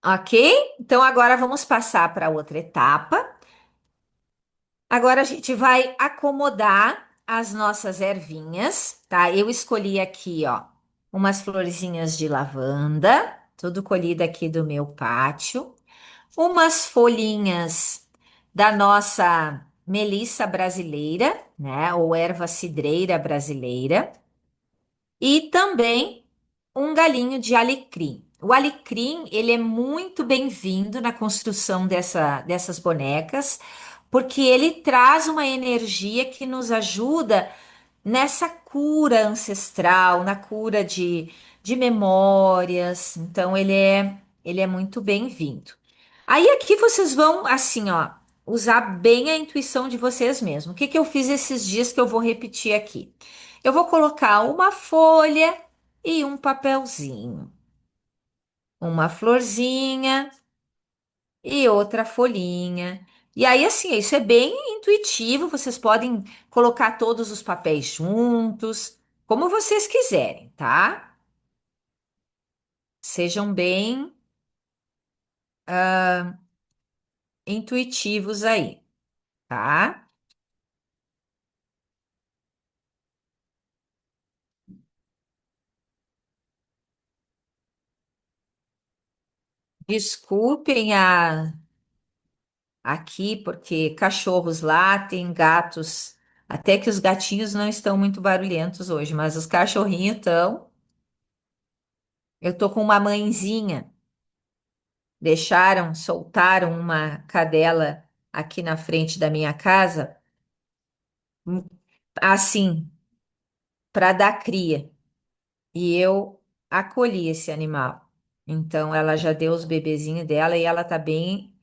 Ok? Então agora vamos passar para outra etapa. Agora a gente vai acomodar as nossas ervinhas, tá? Eu escolhi aqui, ó, umas florzinhas de lavanda, tudo colhida aqui do meu pátio, umas folhinhas da nossa melissa brasileira, né? Ou erva cidreira brasileira, e também um galinho de alecrim. O alecrim, ele é muito bem-vindo na construção dessas bonecas, porque ele traz uma energia que nos ajuda nessa cura ancestral, na cura de memórias. Então ele é muito bem-vindo. Aí aqui vocês vão assim, ó, usar bem a intuição de vocês mesmos. O que que eu fiz esses dias que eu vou repetir aqui? Eu vou colocar uma folha e um papelzinho, uma florzinha e outra folhinha. E aí, assim, isso é bem intuitivo. Vocês podem colocar todos os papéis juntos, como vocês quiserem, tá? Sejam bem intuitivos aí, tá? Desculpem aqui, porque cachorros latem, gatos, até que os gatinhos não estão muito barulhentos hoje, mas os cachorrinhos estão. Eu tô com uma mãezinha. Soltaram uma cadela aqui na frente da minha casa, hum, assim, para dar cria. E eu acolhi esse animal. Então, ela já deu os bebezinhos dela e ela tá bem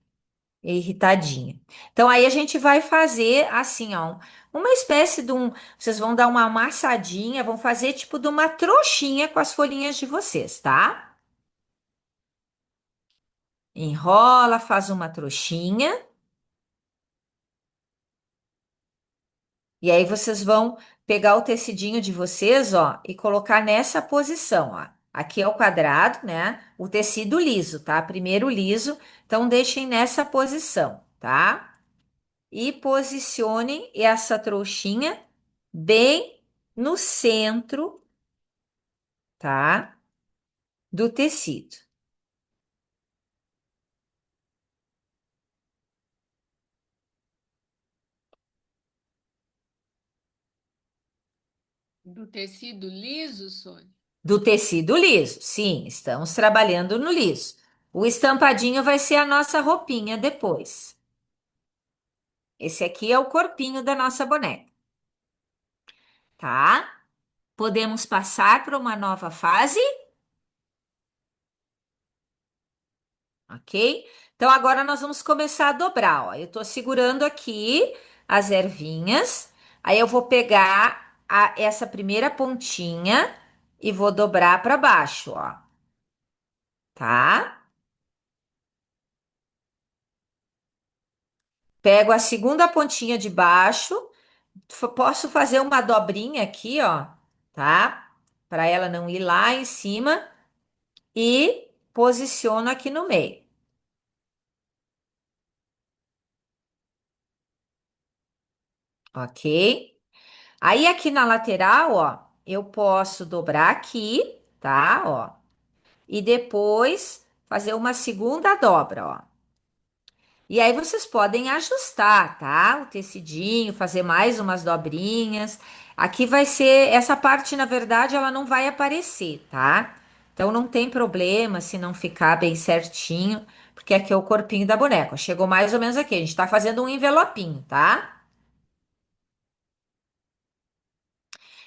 irritadinha. Então, aí a gente vai fazer assim, ó, uma espécie de um. Vocês vão dar uma amassadinha, vão fazer tipo de uma trouxinha com as folhinhas de vocês, tá? Enrola, faz uma trouxinha. E aí vocês vão pegar o tecidinho de vocês, ó, e colocar nessa posição, ó. Aqui é o quadrado, né? O tecido liso, tá? Primeiro liso, então deixem nessa posição, tá? E posicionem essa trouxinha bem no centro, tá? Do tecido. Do tecido liso, Sônia? Do tecido liso, sim, estamos trabalhando no liso. O estampadinho vai ser a nossa roupinha depois. Esse aqui é o corpinho da nossa boneca, tá? Podemos passar para uma nova fase, ok? Então agora nós vamos começar a dobrar, ó. Eu tô segurando aqui as ervinhas, aí eu vou pegar essa primeira pontinha e vou dobrar para baixo, ó, tá? Pego a segunda pontinha de baixo, posso fazer uma dobrinha aqui, ó, tá? Para ela não ir lá em cima e posiciono aqui no meio. Ok? Aí aqui na lateral, ó, eu posso dobrar aqui, tá? Ó, e depois fazer uma segunda dobra, ó. E aí vocês podem ajustar, tá? O tecidinho, fazer mais umas dobrinhas. Aqui vai ser, essa parte, na verdade, ela não vai aparecer, tá? Então não tem problema se não ficar bem certinho, porque aqui é o corpinho da boneca. Chegou mais ou menos aqui. A gente tá fazendo um envelopinho, tá?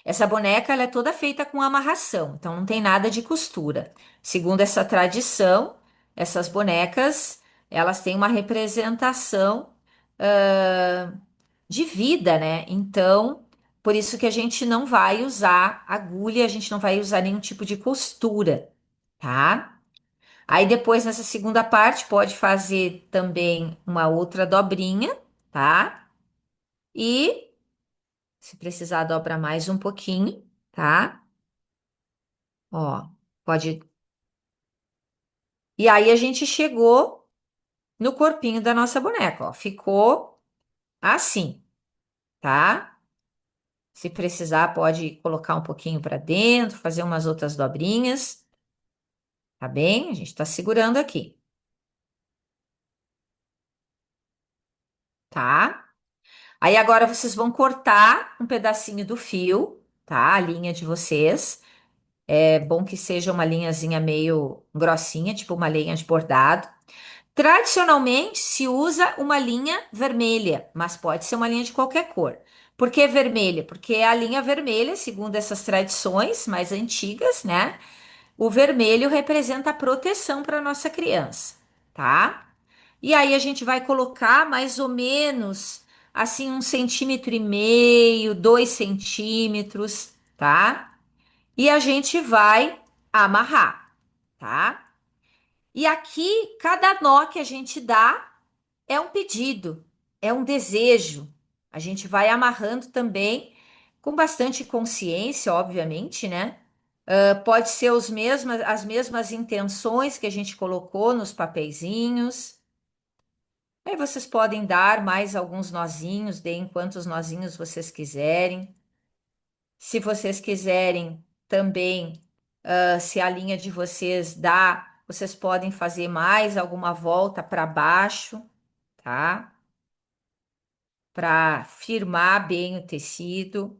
Essa boneca ela é toda feita com amarração, então não tem nada de costura. Segundo essa tradição, essas bonecas elas têm uma representação ah, de vida, né? Então, por isso que a gente não vai usar agulha, a gente não vai usar nenhum tipo de costura, tá? Aí depois nessa segunda parte pode fazer também uma outra dobrinha, tá? E se precisar dobra mais um pouquinho, tá? Ó, pode. E aí a gente chegou no corpinho da nossa boneca, ó. Ficou assim, tá? Se precisar, pode colocar um pouquinho para dentro, fazer umas outras dobrinhas, tá bem? A gente tá segurando aqui, tá? Aí agora vocês vão cortar um pedacinho do fio, tá? A linha de vocês. É bom que seja uma linhazinha meio grossinha, tipo uma linha de bordado. Tradicionalmente se usa uma linha vermelha, mas pode ser uma linha de qualquer cor. Por que vermelha? Porque a linha vermelha, segundo essas tradições mais antigas, né? O vermelho representa a proteção para nossa criança, tá? E aí a gente vai colocar mais ou menos assim 1,5 cm, 2 cm, tá? E a gente vai amarrar, tá? E aqui, cada nó que a gente dá é um pedido, é um desejo. A gente vai amarrando também com bastante consciência, obviamente, né? Pode ser as mesmas intenções que a gente colocou nos papeizinhos. Aí vocês podem dar mais alguns nozinhos, deem quantos nozinhos vocês quiserem. Se vocês quiserem também, se a linha de vocês dá, vocês podem fazer mais alguma volta para baixo, tá? Para firmar bem o tecido.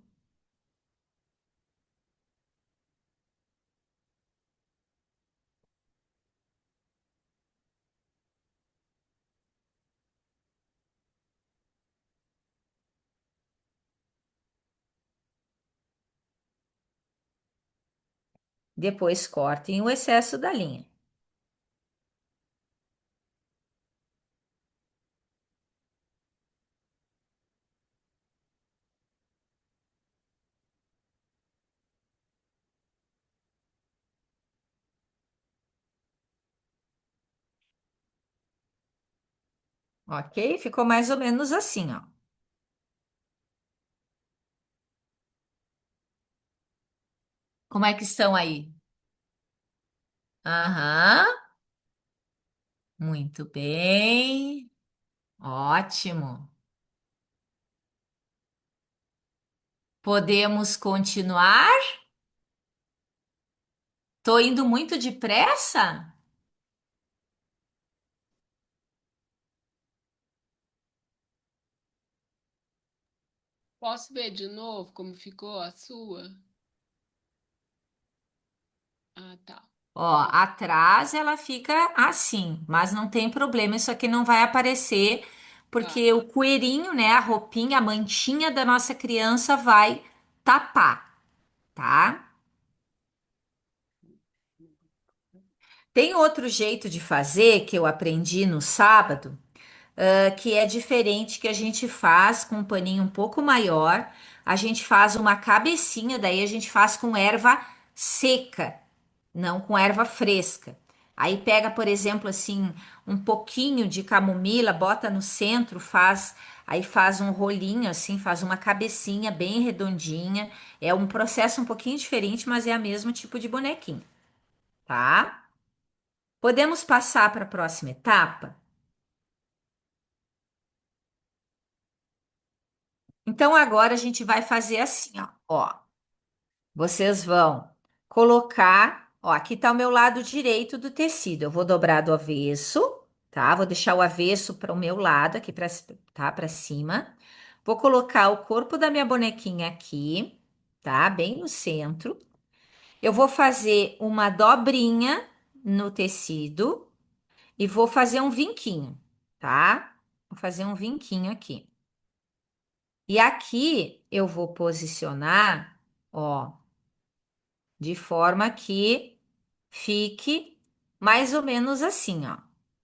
Depois cortem o excesso da linha. Ok? Ficou mais ou menos assim, ó. Como é que estão aí? Aham, muito bem. Ótimo. Podemos continuar? Tô indo muito depressa? Posso ver de novo como ficou a sua? Ah, tá. Ó, atrás ela fica assim, mas não tem problema, isso aqui não vai aparecer, Tá. porque o coelhinho, né, a roupinha, a mantinha da nossa criança vai tapar, tá? Tem outro jeito de fazer que eu aprendi no sábado, que é diferente, que a gente faz com um paninho um pouco maior, a gente faz uma cabecinha, daí a gente faz com erva seca, não com erva fresca. Aí pega, por exemplo, assim, um pouquinho de camomila, bota no centro, aí faz um rolinho assim, faz uma cabecinha bem redondinha. É um processo um pouquinho diferente, mas é o mesmo tipo de bonequinho, tá? Podemos passar para a próxima etapa? Então agora a gente vai fazer assim, ó. Vocês vão colocar, ó, aqui tá o meu lado direito do tecido. Eu vou dobrar do avesso, tá? Vou deixar o avesso para o meu lado aqui para, tá, para cima. Vou colocar o corpo da minha bonequinha aqui, tá? Bem no centro. Eu vou fazer uma dobrinha no tecido e vou fazer um vinquinho, tá? Vou fazer um vinquinho aqui. E aqui eu vou posicionar, ó, de forma que fique mais ou menos assim, ó,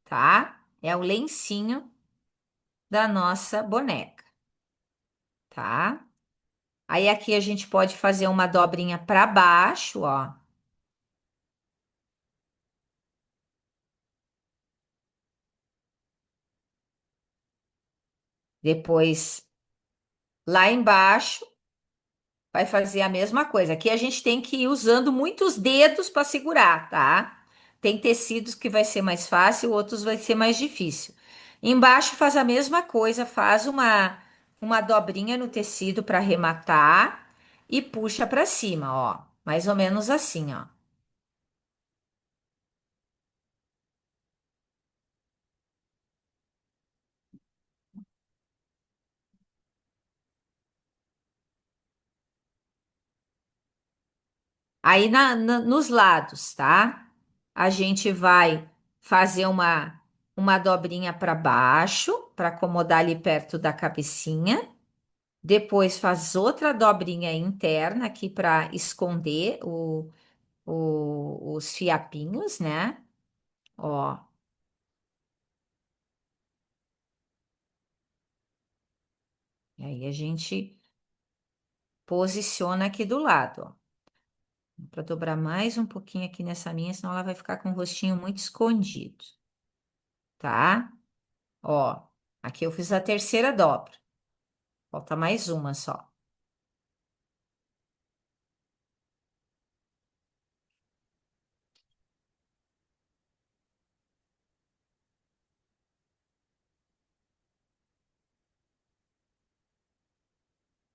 tá? É o lencinho da nossa boneca, tá? Aí aqui a gente pode fazer uma dobrinha para baixo, ó. Depois lá embaixo vai fazer a mesma coisa. Aqui a gente tem que ir usando muitos dedos para segurar, tá? Tem tecidos que vai ser mais fácil, outros vai ser mais difícil. Embaixo faz a mesma coisa, faz uma dobrinha no tecido para arrematar e puxa para cima, ó. Mais ou menos assim, ó. Aí nos lados, tá? A gente vai fazer uma dobrinha para baixo, para acomodar ali perto da cabecinha. Depois faz outra dobrinha interna aqui para esconder os fiapinhos, né? Ó, e aí a gente posiciona aqui do lado, ó. Para dobrar mais um pouquinho aqui nessa minha, senão ela vai ficar com o rostinho muito escondido, tá? Ó, aqui eu fiz a terceira dobra. Falta mais uma só.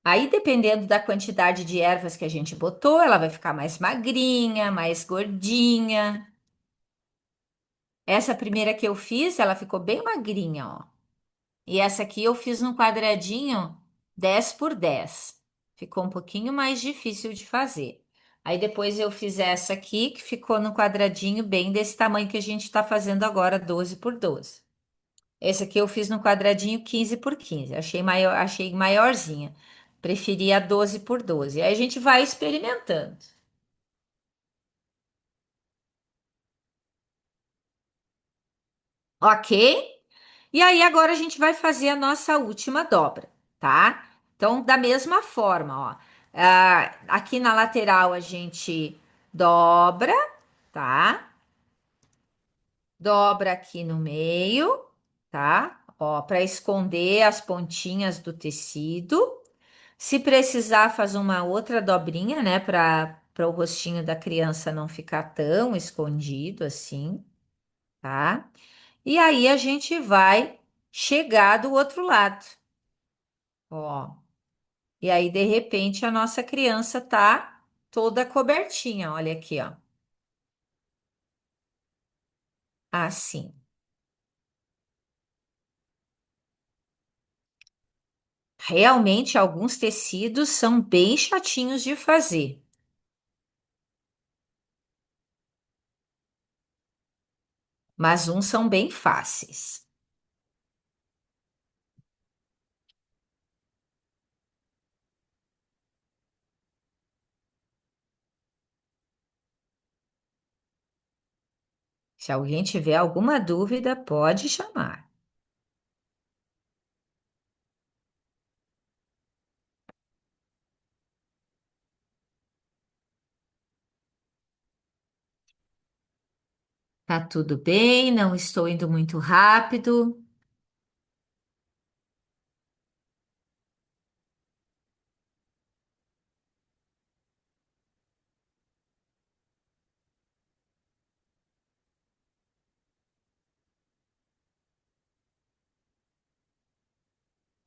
Aí, dependendo da quantidade de ervas que a gente botou, ela vai ficar mais magrinha, mais gordinha. Essa primeira que eu fiz, ela ficou bem magrinha, ó. E essa aqui eu fiz num quadradinho 10 por 10. Ficou um pouquinho mais difícil de fazer. Aí depois eu fiz essa aqui, que ficou no quadradinho bem desse tamanho que a gente está fazendo agora, 12 por 12. Esse aqui eu fiz no quadradinho 15 por 15. Achei maior, achei maiorzinha. Preferi a 12 por 12. Aí a gente vai experimentando. Ok? E aí agora a gente vai fazer a nossa última dobra, tá? Então, da mesma forma, ó. Aqui na lateral a gente dobra, tá? Dobra aqui no meio, tá? Ó, para esconder as pontinhas do tecido. Se precisar, faz uma outra dobrinha, né, para o rostinho da criança não ficar tão escondido assim, tá? E aí a gente vai chegar do outro lado, ó. E aí, de repente, a nossa criança tá toda cobertinha, olha aqui, ó. Assim. Realmente, alguns tecidos são bem chatinhos de fazer, mas uns são bem fáceis. Se alguém tiver alguma dúvida, pode chamar. Tá tudo bem, não estou indo muito rápido.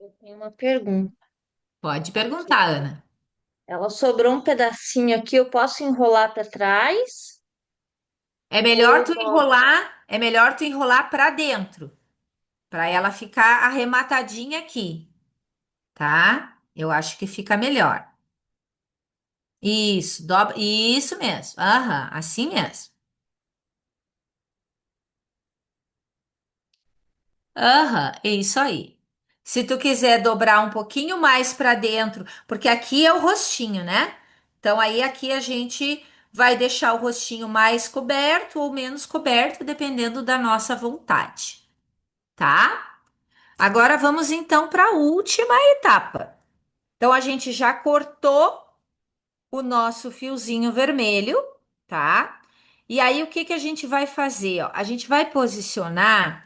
Eu tenho uma pergunta Pode aqui. perguntar, Ana. Ela sobrou um pedacinho aqui, eu posso enrolar para trás ou eu dobro? É melhor tu enrolar para dentro, para ela ficar arrematadinha aqui, tá? Eu acho que fica melhor. Isso, dobra, isso mesmo. Aham, assim mesmo. Aham, é isso aí. Se tu quiser dobrar um pouquinho mais para dentro, porque aqui é o rostinho, né? Então aí aqui a gente vai deixar o rostinho mais coberto ou menos coberto, dependendo da nossa vontade, tá? Agora vamos então para a última etapa. Então a gente já cortou o nosso fiozinho vermelho, tá? E aí o que que a gente vai fazer, ó? A gente vai posicionar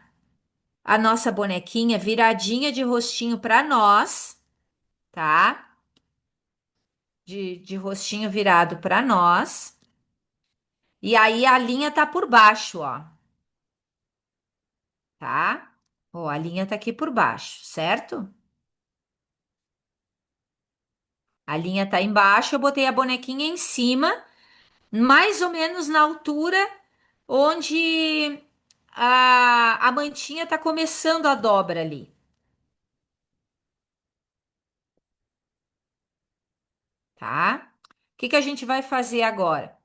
a nossa bonequinha viradinha de rostinho para nós, tá? De rostinho virado para nós. E aí a linha tá por baixo, ó, tá? Ó, a linha tá aqui por baixo, certo? A linha tá embaixo, eu botei a bonequinha em cima, mais ou menos na altura onde a mantinha tá começando a dobra ali, tá? O que que a gente vai fazer agora?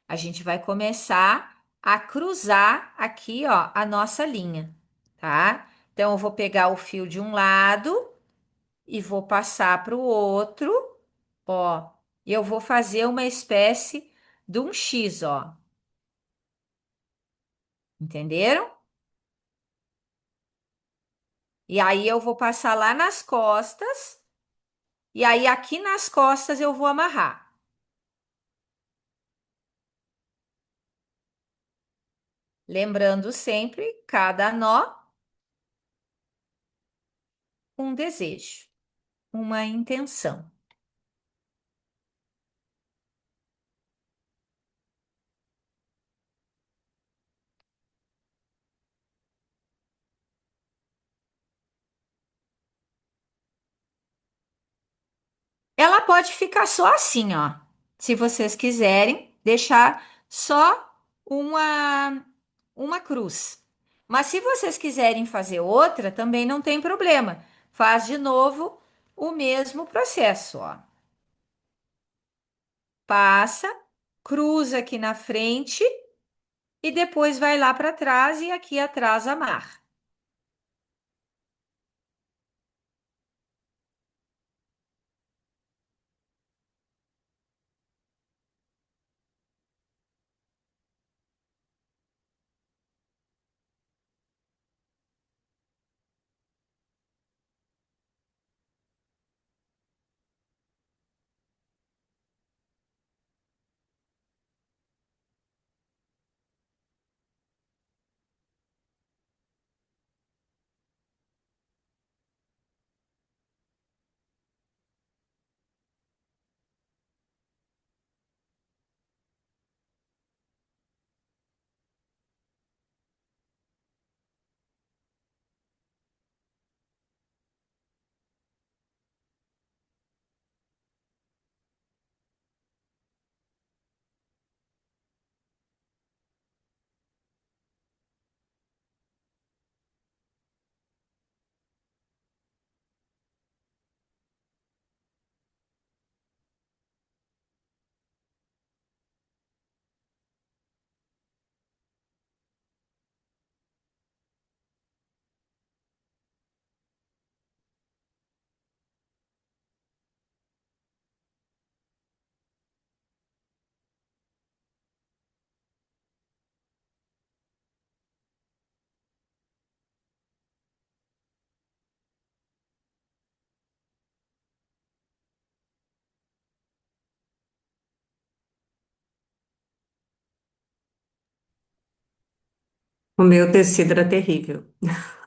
A gente vai começar a cruzar aqui, ó, a nossa linha, tá? Então, eu vou pegar o fio de um lado e vou passar para o outro, ó, e eu vou fazer uma espécie de um X, ó. Entenderam? E aí eu vou passar lá nas costas, e aí aqui nas costas eu vou amarrar. Lembrando sempre, cada nó um desejo, uma intenção. Ela pode ficar só assim, ó. Se vocês quiserem, deixar só uma cruz. Mas se vocês quiserem fazer outra, também não tem problema. Faz de novo o mesmo processo, ó. Passa, cruza aqui na frente e depois vai lá para trás e aqui atrás amarra. O meu tecido era terrível.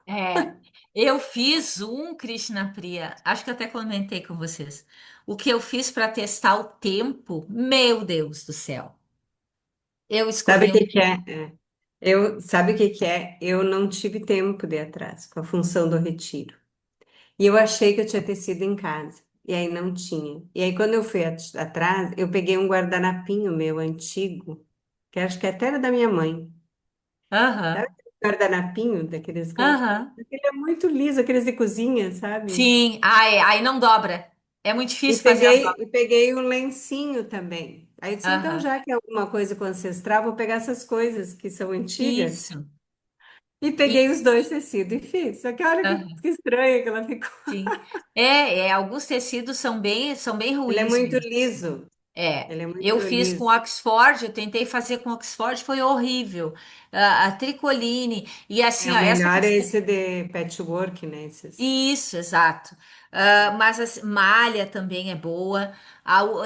É, eu fiz um Krishna Priya, acho que até comentei com vocês. O que eu fiz para testar o tempo, meu Deus do céu. Eu Sabe o escolhi um. que que é? Sabe o que que é? Eu não tive tempo de ir atrás com a função do retiro. E eu achei que eu tinha tecido em casa. E aí não tinha. E aí quando eu fui atrás, eu peguei um guardanapinho meu antigo, que acho que até era da minha mãe. Sabe Aham, aquele guardanapinho daqueles grandes? aham. Ele é muito liso, aqueles de cozinha, sabe? Sim, aí não dobra. É muito E difícil fazer as peguei, dobras. e peguei um lencinho também. Aí eu disse, então, Aham. já que é alguma coisa com ancestral, vou pegar essas coisas que são antigas. Isso, E peguei os isso. dois tecidos e fiz. Só que olha que estranha que ela ficou. Sim. Alguns tecidos são bem Ele é ruins muito mesmo. liso. É, Ele é eu muito fiz com liso. Oxford, eu tentei fazer com Oxford, foi horrível. A tricoline, e É, assim, o ó, essa melhor é questão. esse de patchwork, né? Esses. Isso, exato. Mas assim, malha também é boa.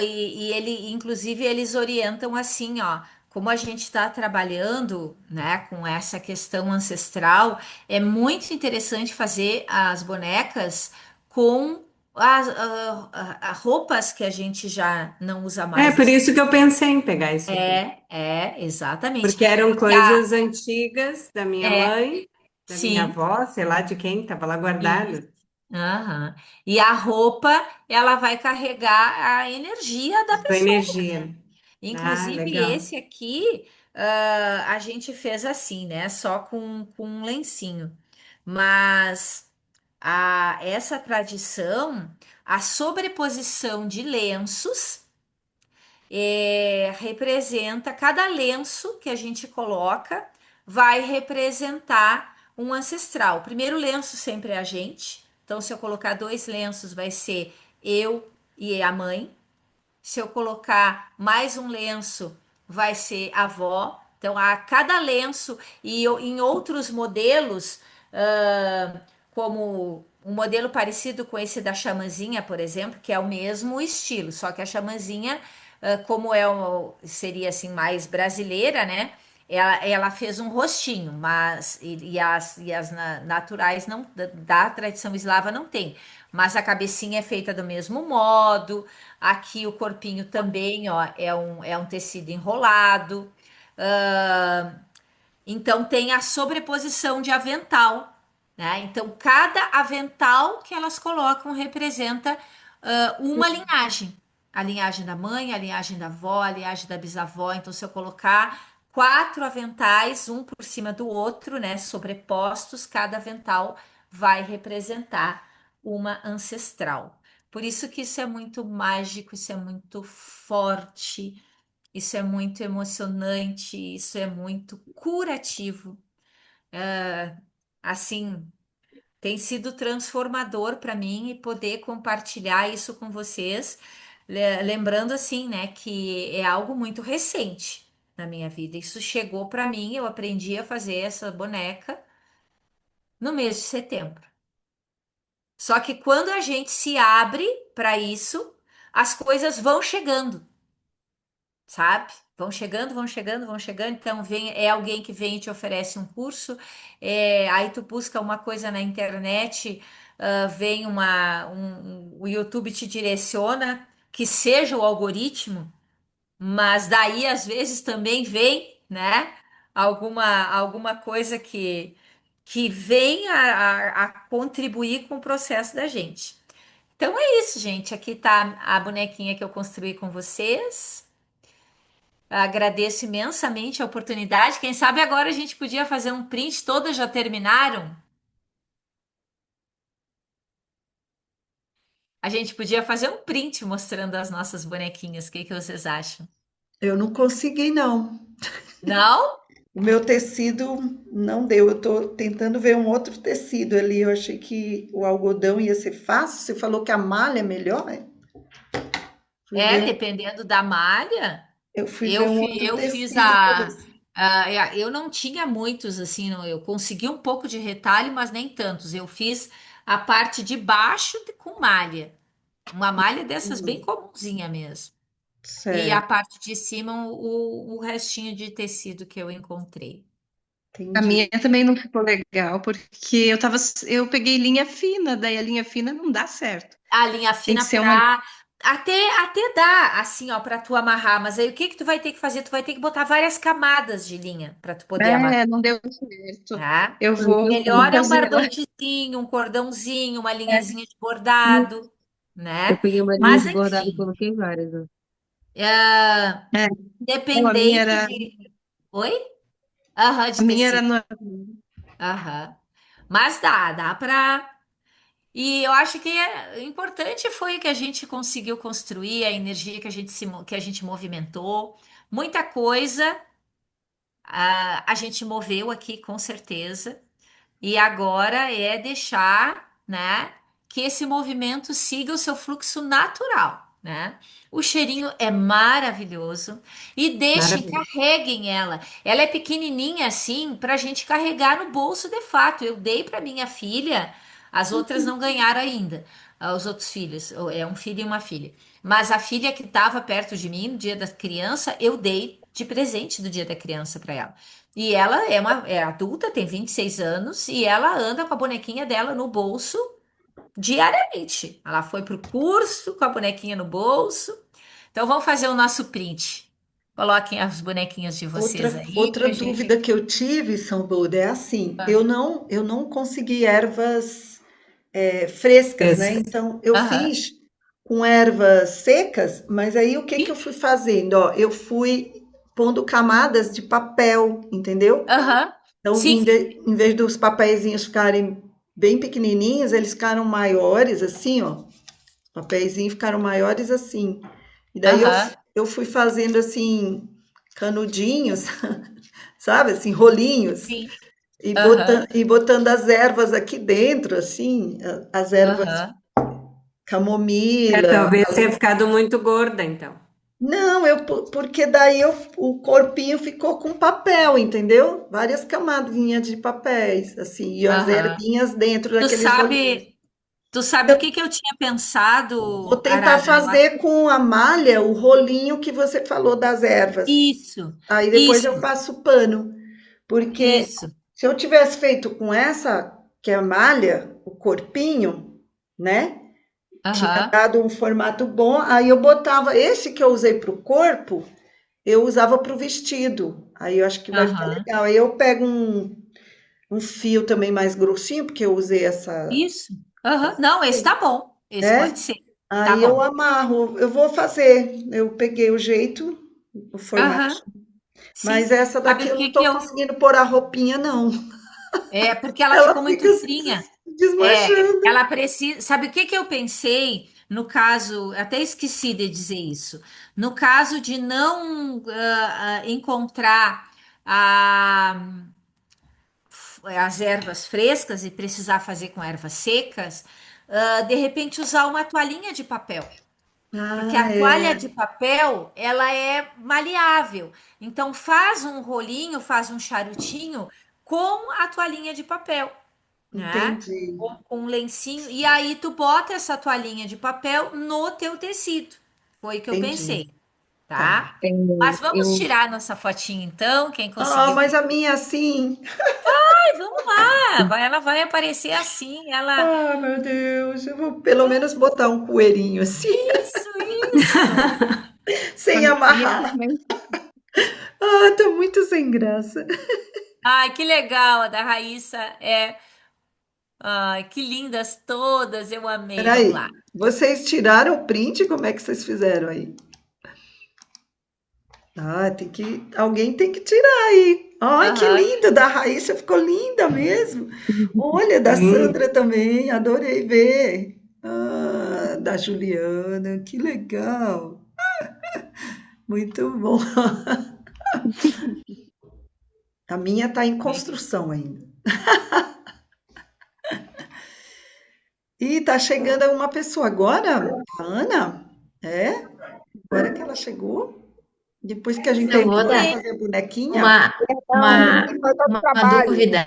E ele, inclusive, eles orientam assim, ó. Como a gente está trabalhando, né, com essa questão ancestral, é muito interessante fazer as bonecas com as roupas que a gente já não usa É, mais. por isso que eu pensei em pegar isso aqui. Exatamente. Porque eram Porque coisas antigas da minha é, mãe, da minha sim. avó, sei lá de quem, estava lá guardado. Aham. E a roupa, ela vai carregar a energia da A sua pessoa. energia. Ah, Inclusive, legal. esse aqui, a gente fez assim, né? Só com um lencinho. Mas essa tradição, a sobreposição de lenços, representa, cada lenço que a gente coloca vai representar um ancestral. O primeiro lenço sempre é a gente. Então, se eu colocar dois lenços, vai ser eu e a mãe. Se eu colocar mais um lenço, vai ser a avó. Então, a cada lenço, e em outros modelos, como um modelo parecido com esse da Chamanzinha, por exemplo, que é o mesmo estilo, só que a Chamanzinha, como seria assim mais brasileira, né? Ela fez um rostinho, mas e as naturais não da tradição eslava não tem. Mas a cabecinha é feita do mesmo modo. Aqui o corpinho também, ó, é um tecido enrolado. Ah, então tem a sobreposição de avental, né? Então cada avental que elas colocam representa uma linhagem. A linhagem da mãe, a linhagem da avó, a linhagem da bisavó. Então se eu colocar quatro aventais, um por cima do outro, né, sobrepostos, cada avental vai representar uma ancestral. Por isso que isso é muito mágico, isso é muito forte. Isso é muito emocionante, isso é muito curativo. Assim, tem sido transformador para mim e poder compartilhar isso com vocês, lembrando assim, né, que é algo muito recente na minha vida. Isso chegou para mim, eu aprendi a fazer essa boneca no mês de setembro. Só que quando a gente se abre para isso, as coisas vão chegando. Sabe? Vão chegando, vão chegando, vão chegando. Então, é alguém que vem e te oferece um curso, aí tu busca uma coisa na internet, vem o YouTube te direciona, que seja o algoritmo, mas daí às vezes também vem, né? Alguma coisa que vem a contribuir com o processo da gente. Então é isso, gente. Aqui tá a bonequinha que eu construí com vocês. Agradeço imensamente a oportunidade. Quem sabe agora a gente podia fazer um print. Todas já terminaram? A gente podia fazer um print mostrando as nossas bonequinhas. O que que vocês acham? Eu não consegui, não. Não? O meu tecido não deu. Eu estou tentando ver um outro tecido ali. Eu achei que o algodão ia ser fácil. Você falou que a malha é melhor, né? Fui É, ver, dependendo da malha. eu fui Eu, ver um fi- outro eu fiz tecido para ver se. eu não tinha muitos assim, eu consegui um pouco de retalho, mas nem tantos. Eu fiz a parte de baixo com malha. Uma malha dessas bem Hum, comunzinha mesmo. E a certo, parte de cima, o restinho de tecido que eu encontrei. A minha entendi. também não ficou legal, porque eu peguei linha fina, daí a linha fina não dá certo. A linha Tem que fina ser uma. pra. Até dá, assim, ó, pra tu amarrar, mas aí o que que tu vai ter que fazer? Tu vai ter que botar várias camadas de linha pra tu poder amarrar, É, não deu certo. tá? Eu vou Melhor é um fazer ela. barbantezinho, um cordãozinho, uma É, linhazinha de bordado, Eu né? peguei uma linha Mas de bordado e enfim, coloquei várias, ó. é, é. Não, independente de. Oi? Aham, a de minha era tecido. no. Aham. Mas dá pra. E eu acho que importante foi que a gente conseguiu construir a energia que que a gente movimentou. Muita coisa a gente moveu aqui, com certeza. E agora é deixar, né, que esse movimento siga o seu fluxo natural, né? O cheirinho é maravilhoso e deixem, Maravilha. carreguem ela. Ela é pequenininha assim para a gente carregar no bolso de fato. Eu dei para minha filha, as outras não ganharam ainda, os outros filhos. É um filho e uma filha. Mas a filha que estava perto de mim no dia da criança, eu dei de presente do dia da criança para ela. E ela é adulta, tem 26 anos, e ela anda com a bonequinha dela no bolso diariamente. Ela foi pro curso com a bonequinha no bolso. Então vamos fazer o nosso print. Coloquem as bonequinhas de vocês aí Outra pra gente. dúvida que eu tive, São Buda, é assim, Ah, eu não consegui ervas frescas, né? Fresca. Então eu aham. fiz com ervas secas, mas aí o que Sim. que eu fui fazendo? Ó, eu fui pondo camadas de papel, entendeu? Aham. Então, Sim. em vez dos papeizinhos ficarem bem pequenininhos, eles ficaram maiores, assim, ó. Os papeizinhos ficaram maiores assim. E daí Aham. eu fui fazendo assim, canudinhos, sabe? Assim, rolinhos, Sim. Aham. e botando as ervas aqui dentro, assim, as ervas Aham. camomila. Talvez tenha ficado muito gorda, então. Não, porque daí o corpinho ficou com papel, entendeu? Várias camadinhas de papéis, assim, e as Aham. ervinhas dentro Tu daqueles rolinhos. sabe, tu sabe o que que eu tinha Vou pensado, tentar Arada? fazer com a malha o rolinho que você falou das ervas. Isso, Aí depois eu isso, passo pano, porque isso. se eu tivesse feito com essa, que é a malha, o corpinho, né? Tinha Aham, dado um formato bom, aí eu botava esse que eu usei para o corpo, eu usava para o vestido. Aí eu acho que vai ficar aham. legal. Aí eu pego um fio também mais grossinho, porque eu usei Isso. Aham. Não, esse tá bom. Esse é? pode ser. Tá Aí eu bom. amarro, eu vou fazer. Eu peguei o jeito, o formato. Aham. Mas Sim. essa Sabe daqui o eu não que que estou eu. conseguindo pôr a roupinha, não. É, porque ela Ela ficou muito fica se trinha. É, desmanchando. ela precisa. Sabe o que que eu pensei no caso? Até esqueci de dizer isso. No caso de não encontrar as ervas frescas e precisar fazer com ervas secas, de repente usar uma toalhinha de papel. Porque Ah, a toalha é. de papel, ela é maleável. Então faz um rolinho, faz um charutinho com a toalhinha de papel, né? Entendi. Ou com um lencinho e aí tu bota essa toalhinha de papel no teu tecido. Foi o que eu Entendi. pensei, Tá. tá? É, Mas vamos eu, tirar nossa fotinha então, quem Ah, conseguiu. mas a minha assim. Ai, vamos lá, ela vai aparecer assim, ela. Ah, meu Deus. Eu vou pelo menos botar um coelhinho assim, Isso, isso. sem amarrar. honestamente, Ah, tá muito sem graça. Ai, que legal, a da Raíssa é. Ai, que lindas todas, eu amei. Vamos Peraí, lá. vocês tiraram o print? Como é que vocês fizeram aí? Ah, alguém tem que tirar aí. Ai, que Aham. lindo! Da Raíssa ficou linda mesmo. Olha, da Hum. Sandra também, adorei ver. Ah, da Juliana, que legal. Muito bom. A minha está em construção ainda. E tá chegando uma pessoa agora, a Ana? É? Agora que ela chegou? Depois que a gente Eu vou terminou de dar Oi, fazer a bonequinha? uma, então, uma, que foi do uma trabalho. dúvida.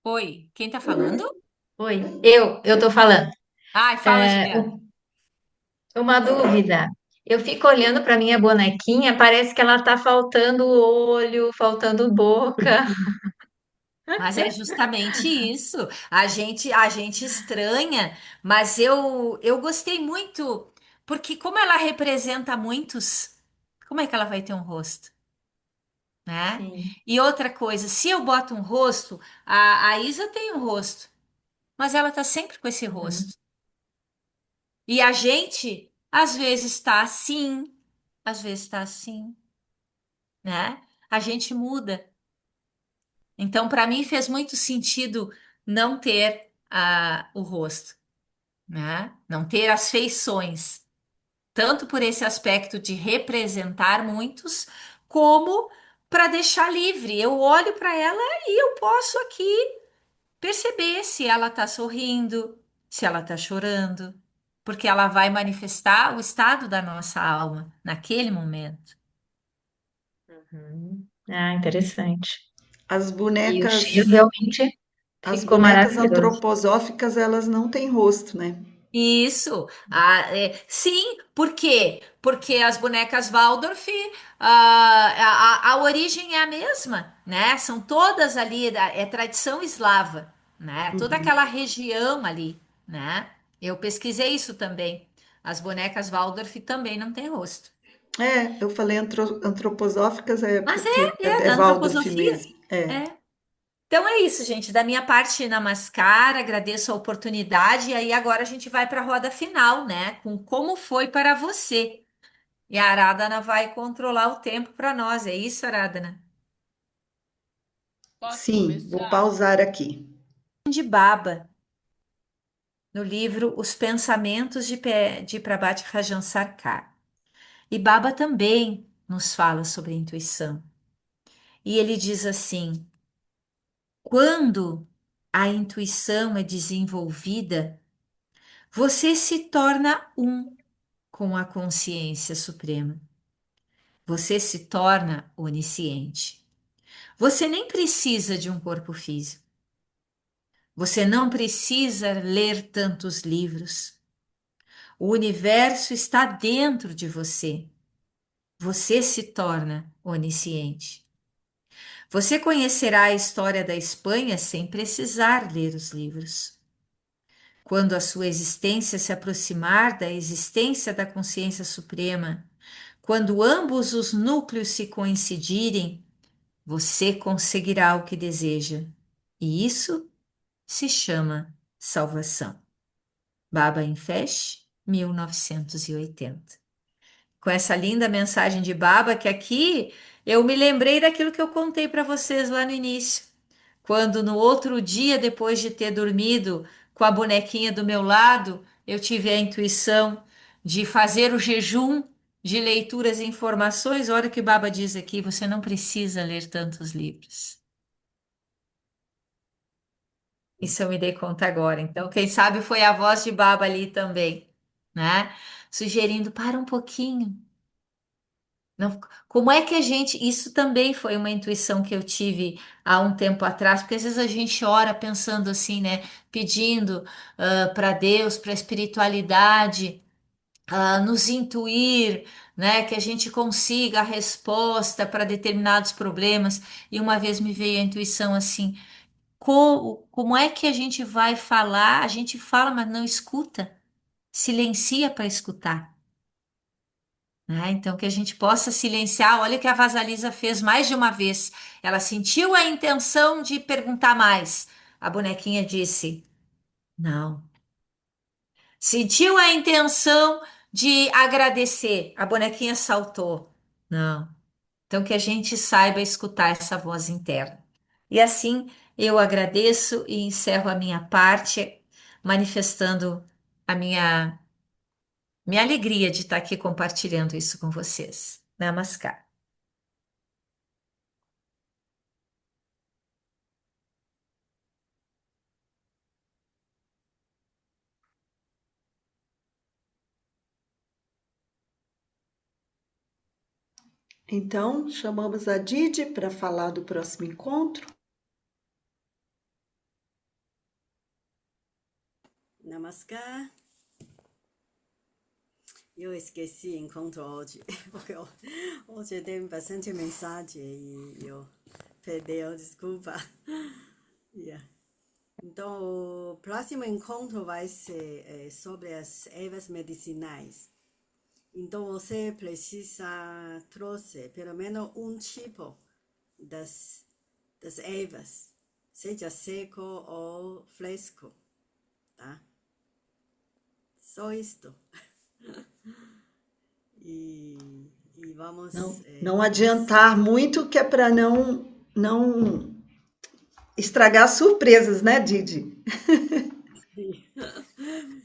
oi, quem tá falando? Oi, eu tô falando. Ai, fala, É, Juliana. uma dúvida. Eu fico olhando para minha bonequinha, parece que ela tá faltando olho, faltando boca. Mas é justamente isso. A gente estranha, mas eu gostei muito, porque como ela representa muitos, como é que ela vai ter um rosto, né? Sim. E outra coisa, se eu boto um rosto, a Isa tem um rosto, mas ela tá sempre com esse Uhum. rosto. E a gente, às vezes, está assim, às vezes está assim, né? A gente muda. Então, para mim, fez muito sentido não ter o rosto, né? Não ter as feições, tanto por esse aspecto de representar muitos, como para deixar livre. Eu olho para ela e eu posso aqui perceber se ela está sorrindo, se ela está chorando, porque ela vai manifestar o estado da nossa alma naquele momento. Uhum. Ah, interessante. As E o bonecas, cheiro realmente as ficou bonecas maravilhoso. antroposóficas, elas não têm rosto, né? Isso, sim, por quê? Porque as bonecas Waldorf, a origem é a mesma, né? São todas ali, é tradição eslava, né? Toda Uhum. aquela região ali, né? Eu pesquisei isso também. As bonecas Waldorf também não têm rosto. É, eu falei antroposóficas é Mas porque é da Waldorf antroposofia. mesmo. É. É. Então é isso, gente. Da minha parte, Namaskar, agradeço a oportunidade. E aí agora a gente vai para a roda final, né? Com como foi para você. E a Aradhana vai controlar o tempo para nós. É isso, Aradhana? Posso Sim, vou começar? pausar aqui. De Baba, no livro Os Pensamentos de Prabhat Rajan Sarkar. E Baba também nos fala sobre intuição. E ele diz assim: quando a intuição é desenvolvida, você se torna um com a consciência suprema. Você se torna onisciente. Você nem precisa de um corpo físico. Você não precisa ler tantos livros. O universo está dentro de você. Você se torna onisciente. Você conhecerá a história da Espanha sem precisar ler os livros. Quando a sua existência se aproximar da existência da consciência suprema, quando ambos os núcleos se coincidirem, você conseguirá o que deseja. E isso se chama salvação. Baba Infesh, 1980. Com essa linda mensagem de Baba, que aqui eu me lembrei daquilo que eu contei para vocês lá no início. Quando no outro dia, depois de ter dormido com a bonequinha do meu lado, eu tive a intuição de fazer o jejum de leituras e informações. Olha o que Baba diz aqui: você não precisa ler tantos livros. Isso eu me dei conta agora. Então, quem sabe foi a voz de Baba ali também, né? Sugerindo, para um pouquinho. Não, como é que a gente. Isso também foi uma intuição que eu tive há um tempo atrás, porque às vezes a gente ora pensando assim, né? Pedindo para Deus, para a espiritualidade, nos intuir, né? Que a gente consiga a resposta para determinados problemas. E uma vez me veio a intuição assim: como é que a gente vai falar? A gente fala, mas não escuta, silencia para escutar. Né? Então, que a gente possa silenciar. Olha o que a Vasalisa fez mais de uma vez. Ela sentiu a intenção de perguntar mais. A bonequinha disse: não. Sentiu a intenção de agradecer. A bonequinha saltou. Não. Então, que a gente saiba escutar essa voz interna. E assim eu agradeço e encerro a minha parte, manifestando a minha alegria de estar aqui compartilhando isso com vocês. Namaskar. Então, chamamos a Didi para falar do próximo encontro. Namaskar. Eu esqueci encontro hoje, porque hoje tem bastante mensagem e eu perdeu, desculpa. Yeah. Então, o próximo encontro vai ser sobre as ervas medicinais. Então, você precisa trouxe pelo menos um tipo das ervas, seja seco ou fresco, tá? Só isto. E vamos. Não adiantar muito, que é para não estragar as surpresas, né, Didi?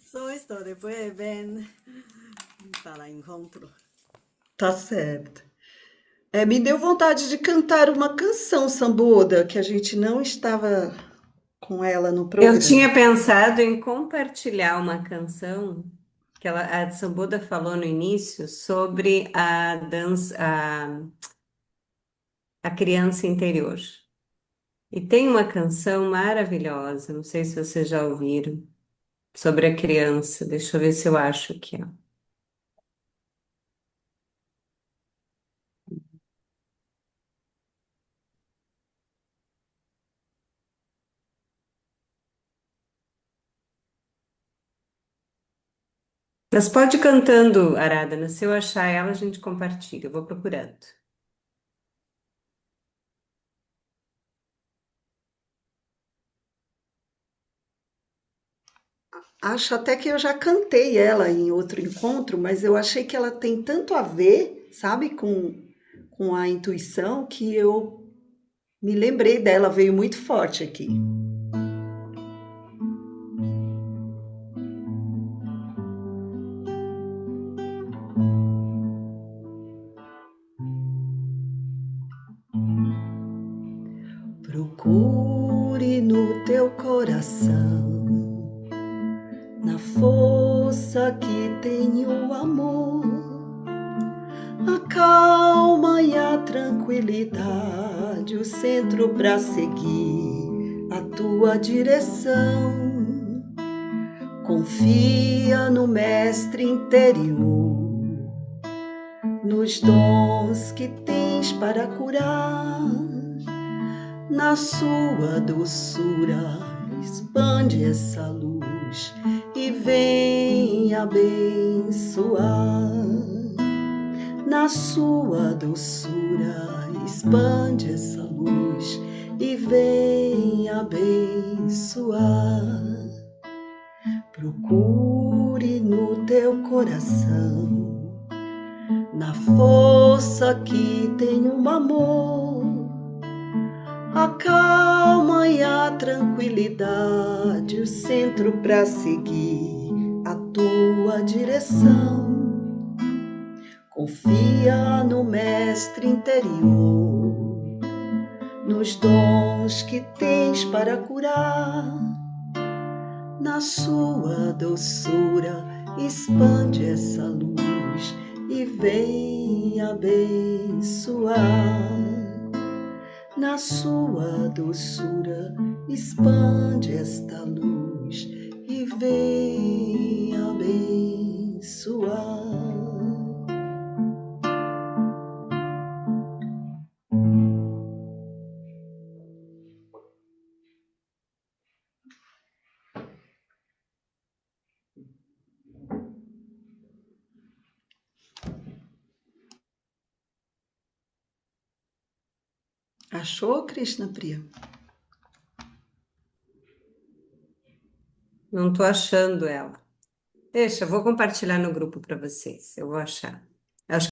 Só isto, depois vem para encontro. Tá certo. Me deu vontade de cantar uma canção samboda, que a gente não estava com ela no Eu programa. tinha pensado em compartilhar uma canção que a Sambuda falou no início sobre a dança, a criança interior. E tem uma canção maravilhosa, não sei se vocês já ouviram, sobre a criança. Deixa eu ver se eu acho aqui, ó. Mas pode ir cantando, Aradhana. Se eu achar ela, a gente compartilha. Eu vou procurando. Acho até que eu já cantei ela em outro encontro, mas eu achei que ela tem tanto a ver, sabe, com a intuição, que eu me lembrei dela, veio muito forte aqui. Procure no teu coração, na força força que tem o amor, a calma e a tranquilidade, o centro para seguir a tua direção. Confia no mestre interior, nos dons que tens para curar. Na sua doçura, expande essa luz e vem abençoar. Na sua doçura, expande essa luz e vem abençoar. Procure no teu coração, na força que tem um amor, a calma e a tranquilidade, o centro para seguir a tua direção. Confia no mestre interior, nos dons que tens para curar. Na sua doçura, expande essa luz e vem abençoar. Na sua doçura, expande esta luz e vem abençoar. Achou, Krishna Priya? Não estou achando ela. Deixa, eu vou compartilhar no grupo para vocês. Eu vou achar.